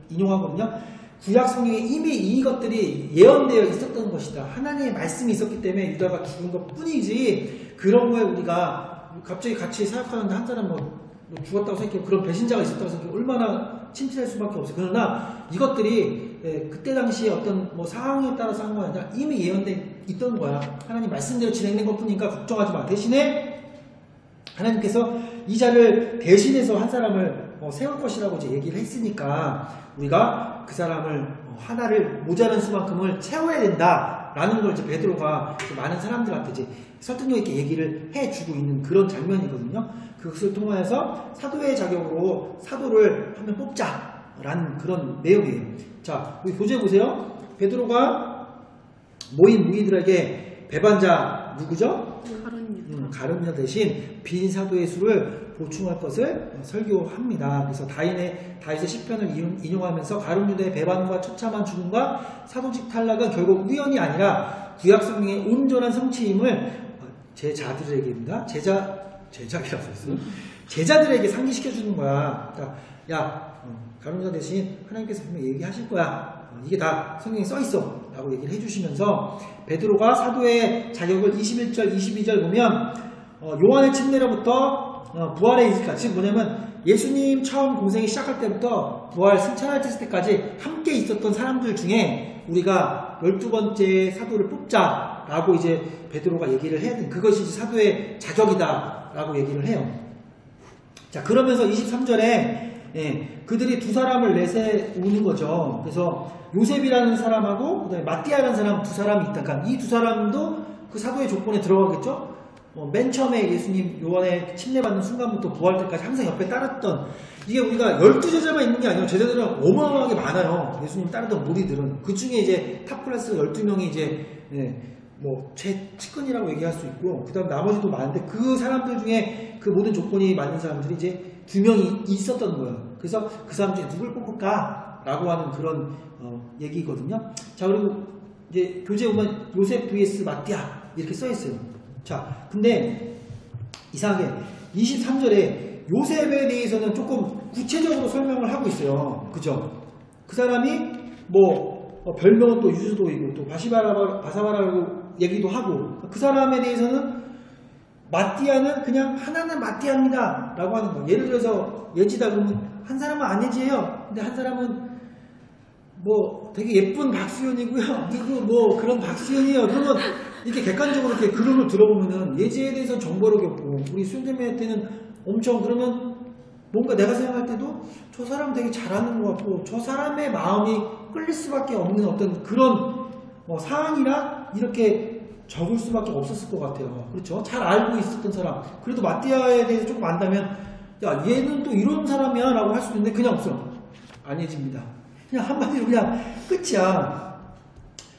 [SPEAKER 1] 인용하거든요. 구약 성경에 이미 이것들이 예언되어 있었던 것이다. 하나님의 말씀이 있었기 때문에 유다가 죽은 것 뿐이지, 그런 거에 우리가 갑자기 같이 사역하는데 한 사람 죽었다고 생각해, 그런 배신자가 있었다고 생각해 얼마나 침체할 수밖에 없어요. 그러나 이것들이 그때 당시에 어떤 뭐 상황에 따라서 한 거 아니라 이미 예언돼 있던 거야. 하나님 말씀대로 진행된 것 뿐이니까 걱정하지 마. 대신에 하나님께서 이 자를 대신해서 한 사람을 세울 것이라고 이제 얘기를 했으니까 우리가 그 사람을 하나를 모자란 수만큼을 채워야 된다라는 걸 이제 베드로가 많은 사람들한테 이제 설득력 있게 얘기를 해주고 있는 그런 장면이거든요. 그것을 통해서 사도의 자격으로 사도를 한 명 뽑자라는 그런 내용이에요. 자, 우리 교재 보세요. 베드로가 모인 무리들에게 배반자 누구죠? 가룟유다 대신 빈 사도의 수를 보충할 것을 설교합니다. 그래서 다윗의 시편을 인용하면서 가룟유다의 배반과 처참한 죽음과 사도직 탈락은 결국 우연이 아니라 구약 성경의 온전한 성취임을 제자들에게입니다. 제자라고 했어요. 제자들에게 상기시켜 주는 거야. 그러니까 가룟유다 대신 하나님께서 분명히 얘기하실 거야. 이게 다 성경에 써 있어 라고 얘기를 해주시면서 베드로가 사도의 자격을 21절 22절 보면 요한의 침례로부터 부활에 이르기까지, 지금 뭐냐면 예수님 처음 공생이 시작할 때부터 부활 승천할 때까지 함께 있었던 사람들 중에 우리가 12번째 사도를 뽑자라고 이제 베드로가 얘기를 해야 돼. 그것이 이제 사도의 자격이다 라고 얘기를 해요. 자, 그러면서 23절에 그들이 두 사람을 내세우는 거죠. 그래서 요셉이라는 사람하고 그다음에 마띠아라는 사람 두 사람이 있다. 그러니까 이 두 사람도 그 사도의 조건에 들어가겠죠. 맨 처음에 예수님 요한의 침례받는 순간부터 부활 때까지 항상 옆에 따랐던, 이게 우리가 12제자만 있는 게 아니에요. 제자들은 어마어마하게 많아요. 예수님 따르던 무리들은. 그 중에 이제 탑클래스 12명이 이제 뭐 최측근이라고 얘기할 수 있고, 그 다음 나머지도 많은데 그 사람들 중에 그 모든 조건이 맞는 사람들이 이제 2명이 있었던 거예요. 그래서 그 사람 중에 누굴 뽑을까? 라고 하는 그런 얘기거든요. 자, 그리고 이제 교재 보면 요셉 vs 마띠아 이렇게 써 있어요. 자, 근데 이상하게 23절에 요셉에 대해서는 조금 구체적으로 설명을 하고 있어요. 그죠? 그 사람이 뭐 별명은 또 유주도이고 또 바사바라고 얘기도 하고, 그 사람에 대해서는 마띠아는 그냥 하나는 마띠아입니다 라고 하는 거예요. 예를 들어서 예지다 그러면 한 사람은 안예지예요. 근데 한 사람은 뭐 되게 예쁜 박수현이고요. 그리고 뭐 그런 박수현이에요. 그러면 이렇게 객관적으로 이렇게 그림을 들어보면은 예지에 대해서는 정보력이 없고, 우리 수현대매한테는 엄청, 그러면 뭔가 내가 생각할 때도 저 사람 되게 잘하는 것 같고 저 사람의 마음이 끌릴 수밖에 없는 어떤 그런 사안이라 이렇게 적을 수밖에 없었을 것 같아요. 그렇죠? 잘 알고 있었던 사람. 그래도 마띠아에 대해서 조금 안다면 야, 얘는 또 이런 사람이야 라고 할 수도 있는데 그냥 없어. 안해집니다. 그냥 한마디로 그냥 끝이야.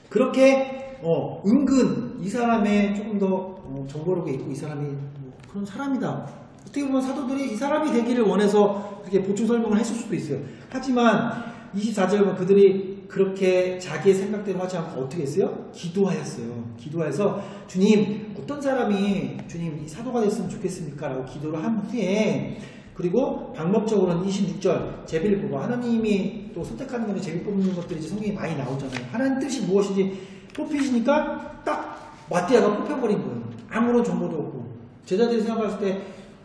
[SPEAKER 1] 그렇게 은근 이 사람의 조금 더 정보력이 있고 이 사람이 뭐 그런 사람이다. 어떻게 보면 사도들이 이 사람이 되기를 원해서 그렇게 보충 설명을 했을 수도 있어요. 하지만 24절 보면 그들이 그렇게 자기의 생각대로 하지 않고 어떻게 했어요? 기도하였어요. 기도해서 주님, 어떤 사람이 주님 이 사도가 됐으면 좋겠습니까? 라고 기도를 한 후에, 그리고 방법적으로는 26절 제비를 뽑아, 하나님이 또 선택하는 것에 제비 뽑는 것들이 이제 성경에 많이 나오잖아요. 하나님 뜻이 무엇인지 뽑히시니까 딱 마띠아가 뽑혀버린 거예요. 아무런 정보도 없고. 제자들이 생각했을 때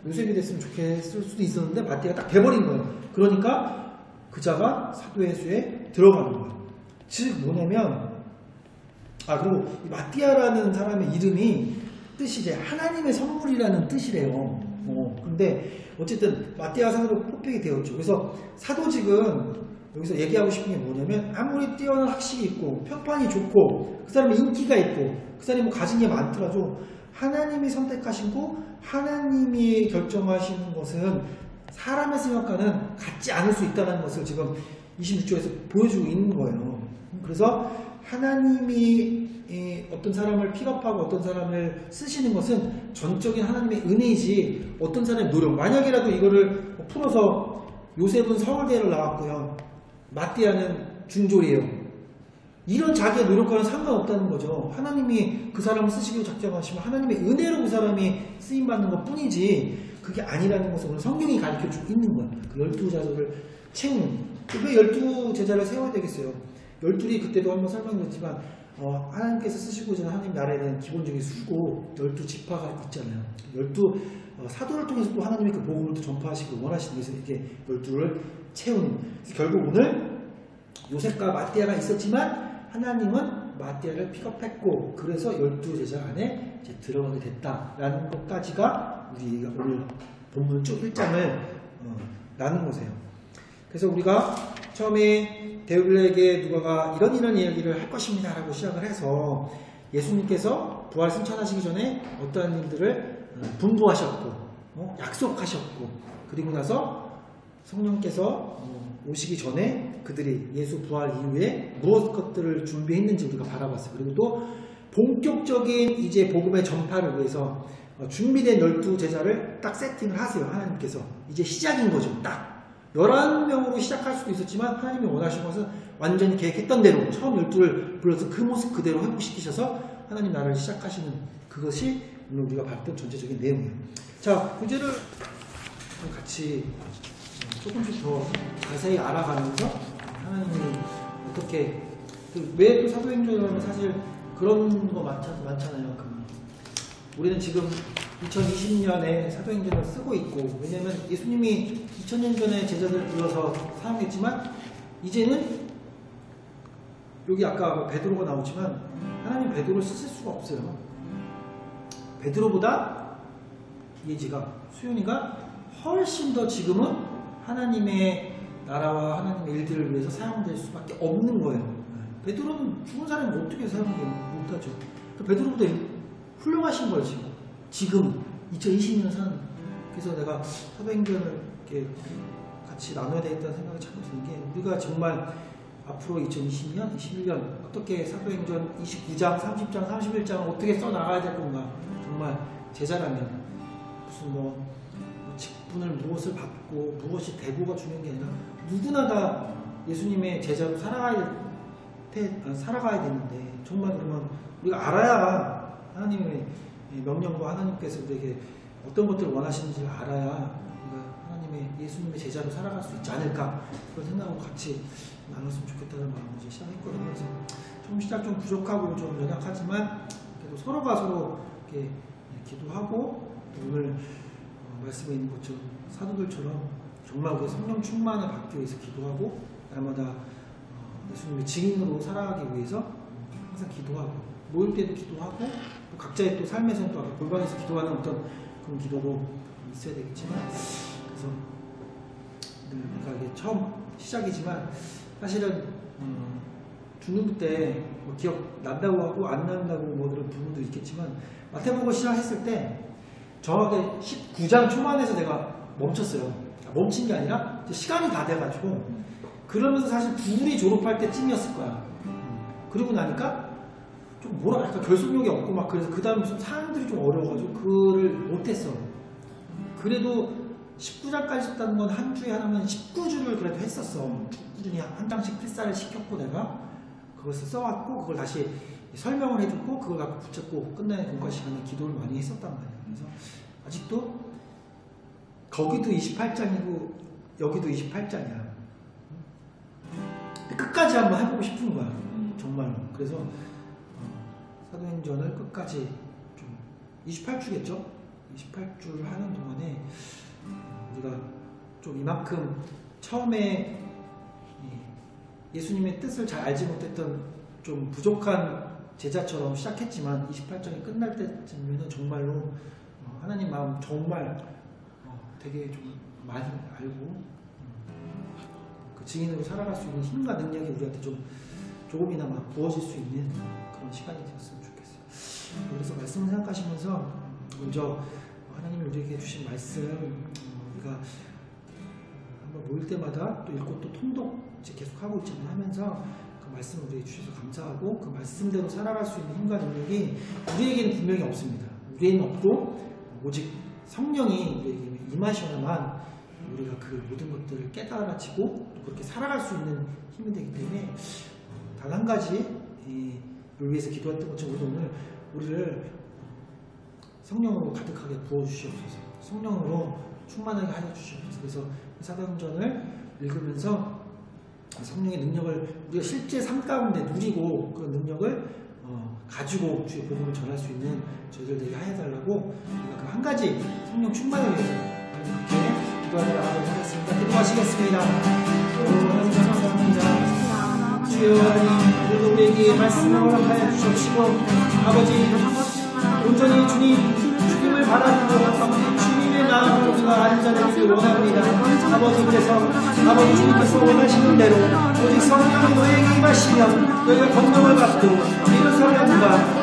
[SPEAKER 1] 요셉이 됐으면 좋겠을 수도 있었는데 마띠아가 딱 돼버린 거예요. 그러니까 그 자가 사도의 수에 들어가는 거예요. 즉 뭐냐면, 그리고 이 마띠아라는 사람의 이름이 뜻이 이제 하나님의 선물이라는 뜻이래요. 근데 어쨌든 마띠아 사도로 뽑히게 되었죠. 그래서 사도직은 여기서 얘기하고 싶은 게 뭐냐면, 아무리 뛰어난 학식이 있고 평판이 좋고 그 사람의 인기가 있고 그 사람이 뭐 가진 게 많더라도 하나님이 선택하시고 하나님이 결정하시는 것은 사람의 생각과는 같지 않을 수 있다는 것을 지금 26절에서 보여주고 있는 거예요. 그래서 하나님이 어떤 사람을 픽업하고 어떤 사람을 쓰시는 것은 전적인 하나님의 은혜이지 어떤 사람의 노력, 만약이라도 이거를 풀어서 요셉은 서울대를 나왔고요, 마띠아는 중졸이에요, 이런 자기의 노력과는 상관없다는 거죠. 하나님이 그 사람을 쓰시기로 작정하시면 하나님의 은혜로 그 사람이 쓰임받는 것 뿐이지 그게 아니라는 것을 오늘 성경이 가르쳐주고 있는 거예요. 그 12제자를 채우는. 왜 12제자를 세워야 되겠어요? 12이 그때도 한번 설명드렸지만 하나님께서 쓰시고자 하는 하나님 나라에 대한 기본적인 수고 12지파가 있잖아요. 12 사도를 통해서 또 하나님의 그 복음을 또 전파하시고 원하시기 위해서 이렇게 12를 채우는. 그래서 결국 오늘 요셉과 마띠아가 있었지만 하나님은 마띠아를 픽업했고 그래서 12제자 안에 이제 들어가게 됐다라는 것까지가 우리가 오늘 본문 쭉 1장을 나눈 거세요. 그래서 우리가 처음에 데울에게 누가가 이런 이야기를 할 것입니다 라고 시작을 해서 예수님께서 부활 승천하시기 전에 어떠한 일들을 분부하셨고 약속하셨고 그리고 나서 성령께서 오시기 전에 그들이 예수 부활 이후에 무엇 것들을 준비했는지 우리가 바라봤어요. 그리고 또 본격적인 이제 복음의 전파를 위해서 준비된 12제자를 딱 세팅을 하세요. 하나님께서 이제 시작인 거죠. 딱 11명으로 시작할 수도 있었지만 하나님이 원하신 것은 완전히 계획했던 대로 처음 12를 불러서 그 모습 그대로 회복시키셔서 하나님 나라를 시작하시는 그것이 오늘 우리가 봤던 전체적인 내용이에요. 자, 교재를 같이 조금씩 더 자세히 알아가면서 하나님이 어떻게 왜 또 사도행전은 사실 그런 거 많잖아요. 우리는 지금 2020년에 사도행전을 쓰고 있고 왜냐면 예수님이 2000년 전에 제자들을 불러서 사용했지만 이제는 여기 아까 베드로가 나오지만 하나님 베드로를 쓰실 수가 없어요. 베드로보다 예지가 수연이가 훨씬 더 지금은 하나님의 나라와 하나님의 일들을 위해서 사용될 수밖에 없는 거예요. 베드로는 죽은 사람이 어떻게 사용하지 못하죠. 베드로보다 훌륭하신 거예요. 지금 2020년 사는. 그래서 내가 사도행전을 이렇게 같이 나눠야 되겠다는 생각이 자꾸 드는 게 우리가 정말 앞으로 2020년, 21년 어떻게 사도행전 29장, 30장, 31장을 어떻게 써나가야 될 건가. 정말 제자라면 무슨 직분을 무엇을 받고 무엇이 대고가 중요한 게 아니라 누구나 다 예수님의 제자로 살아가야 되는데 정말 그러면 우리가 알아야 하나님의 명령과 하나님께서 우리에게 어떤 것들을 원하시는지를 알아야 우리가 하나님의 예수님의 제자로 살아갈 수 있지 않을까 그런 생각으로 같이 나눴으면 좋겠다는 마음으로 이제 시작했거든요. 그래서 처음 시작 좀 부족하고 좀 연약하지만 그래도 서로가 서로 이렇게 기도하고 오늘 말씀에 있는 것처럼 사도들처럼 정말 우리 성령 충만을 받기 위해서 기도하고 날마다 예수님의 증인으로 살아가기 위해서 항상 기도하고 모일 때도 기도하고 또 각자의 또 삶에서는 또 골방에서 기도하는 어떤 그런 기도도 있어야 되겠지만 그래서 우리가 이게 처음 시작이지만 사실은 중등부 때 뭐 기억 난다고 하고 안 난다고 뭐 그런 부분도 있겠지만 마태복음 시작했을 때 정확하게 19장 초반에서 내가 멈췄어요. 멈춘 게 아니라 시간이 다 돼가지고 그러면서 사실 둘이 졸업할 때쯤이었을 거야. 그러고 나니까 좀 뭐랄까 결속력이 없고 막 그래서 그 다음에 좀 사람들이 좀 어려워가지고 그를 못했어. 그래도 19장까지 썼다는 건 한 주에 하나면 19주를 그래도 했었어. 꾸준히 한 장씩 필사를 시켰고 내가 그것을 써왔고 그걸 다시 설명을 해줬고 그걸 갖고 붙잡고 끝나는 공과 시간에 기도를 많이 했었단 말이야. 그래서 아직도 거기도 28장이고 여기도 28장이야. 끝까지 한번 해보고 싶은 거야. 정말로. 그래서 사도행전을 끝까지 좀 28주겠죠? 28주를 하는 동안에 우리가 좀 이만큼 처음에 예수님의 뜻을 잘 알지 못했던 좀 부족한 제자처럼 시작했지만 28장이 끝날 때쯤이면 정말로 하나님 마음 정말 되게 좀 많이 알고 그 증인으로 살아갈 수 있는 힘과 능력이 우리한테 좀 조금이나마 부어질 수 있는 그런 시간이 되었으면 좋겠어요. 그래서 말씀을 생각하시면서 먼저 하나님이 우리에게 주신 말씀 우리가 한번 모일 때마다 또 읽고 또 통독 이제 계속 하고 있지만 하면서 그 말씀을 우리에게 주셔서 감사하고 그 말씀대로 살아갈 수 있는 힘과 능력이 우리에게는 분명히 없습니다. 우리에게는 없고 오직 성령이 우리에게 임하셔야만 우리가 그 모든 것들을 깨달아지고 또 그렇게 살아갈 수 있는 힘이 되기 때문에 단 한 가지 를 위해서 기도했던 것처럼 우리를 성령으로 가득하게 부어주시옵소서. 성령으로 충만하게 하여 주시옵소서. 그래서 사도행전을 읽으면서 성령의 능력을 우리가 실제 삶 가운데 누리고 그런 능력을 가지고 주의 복음을 전할 수 있는 저희들 되게 하여달라고 우리가 그 한 가지 성령 충만을 위해서 그렇게 기도하도록 하겠습니다. 기도하시겠습니다. 감사합니다. 주여 하나님 오늘도 우리에게 말씀을 허락하여 주시옵시고 아버지 온전히 주님을 바라보고 아버지 주님의 마음으로 우리가 앉아내기를 원합니다. 아버지 그래서 아버지 주님께서 원하시는 대로 오직 성령이 너에게 임하시면 너희가 권능을 받고 예루살렘과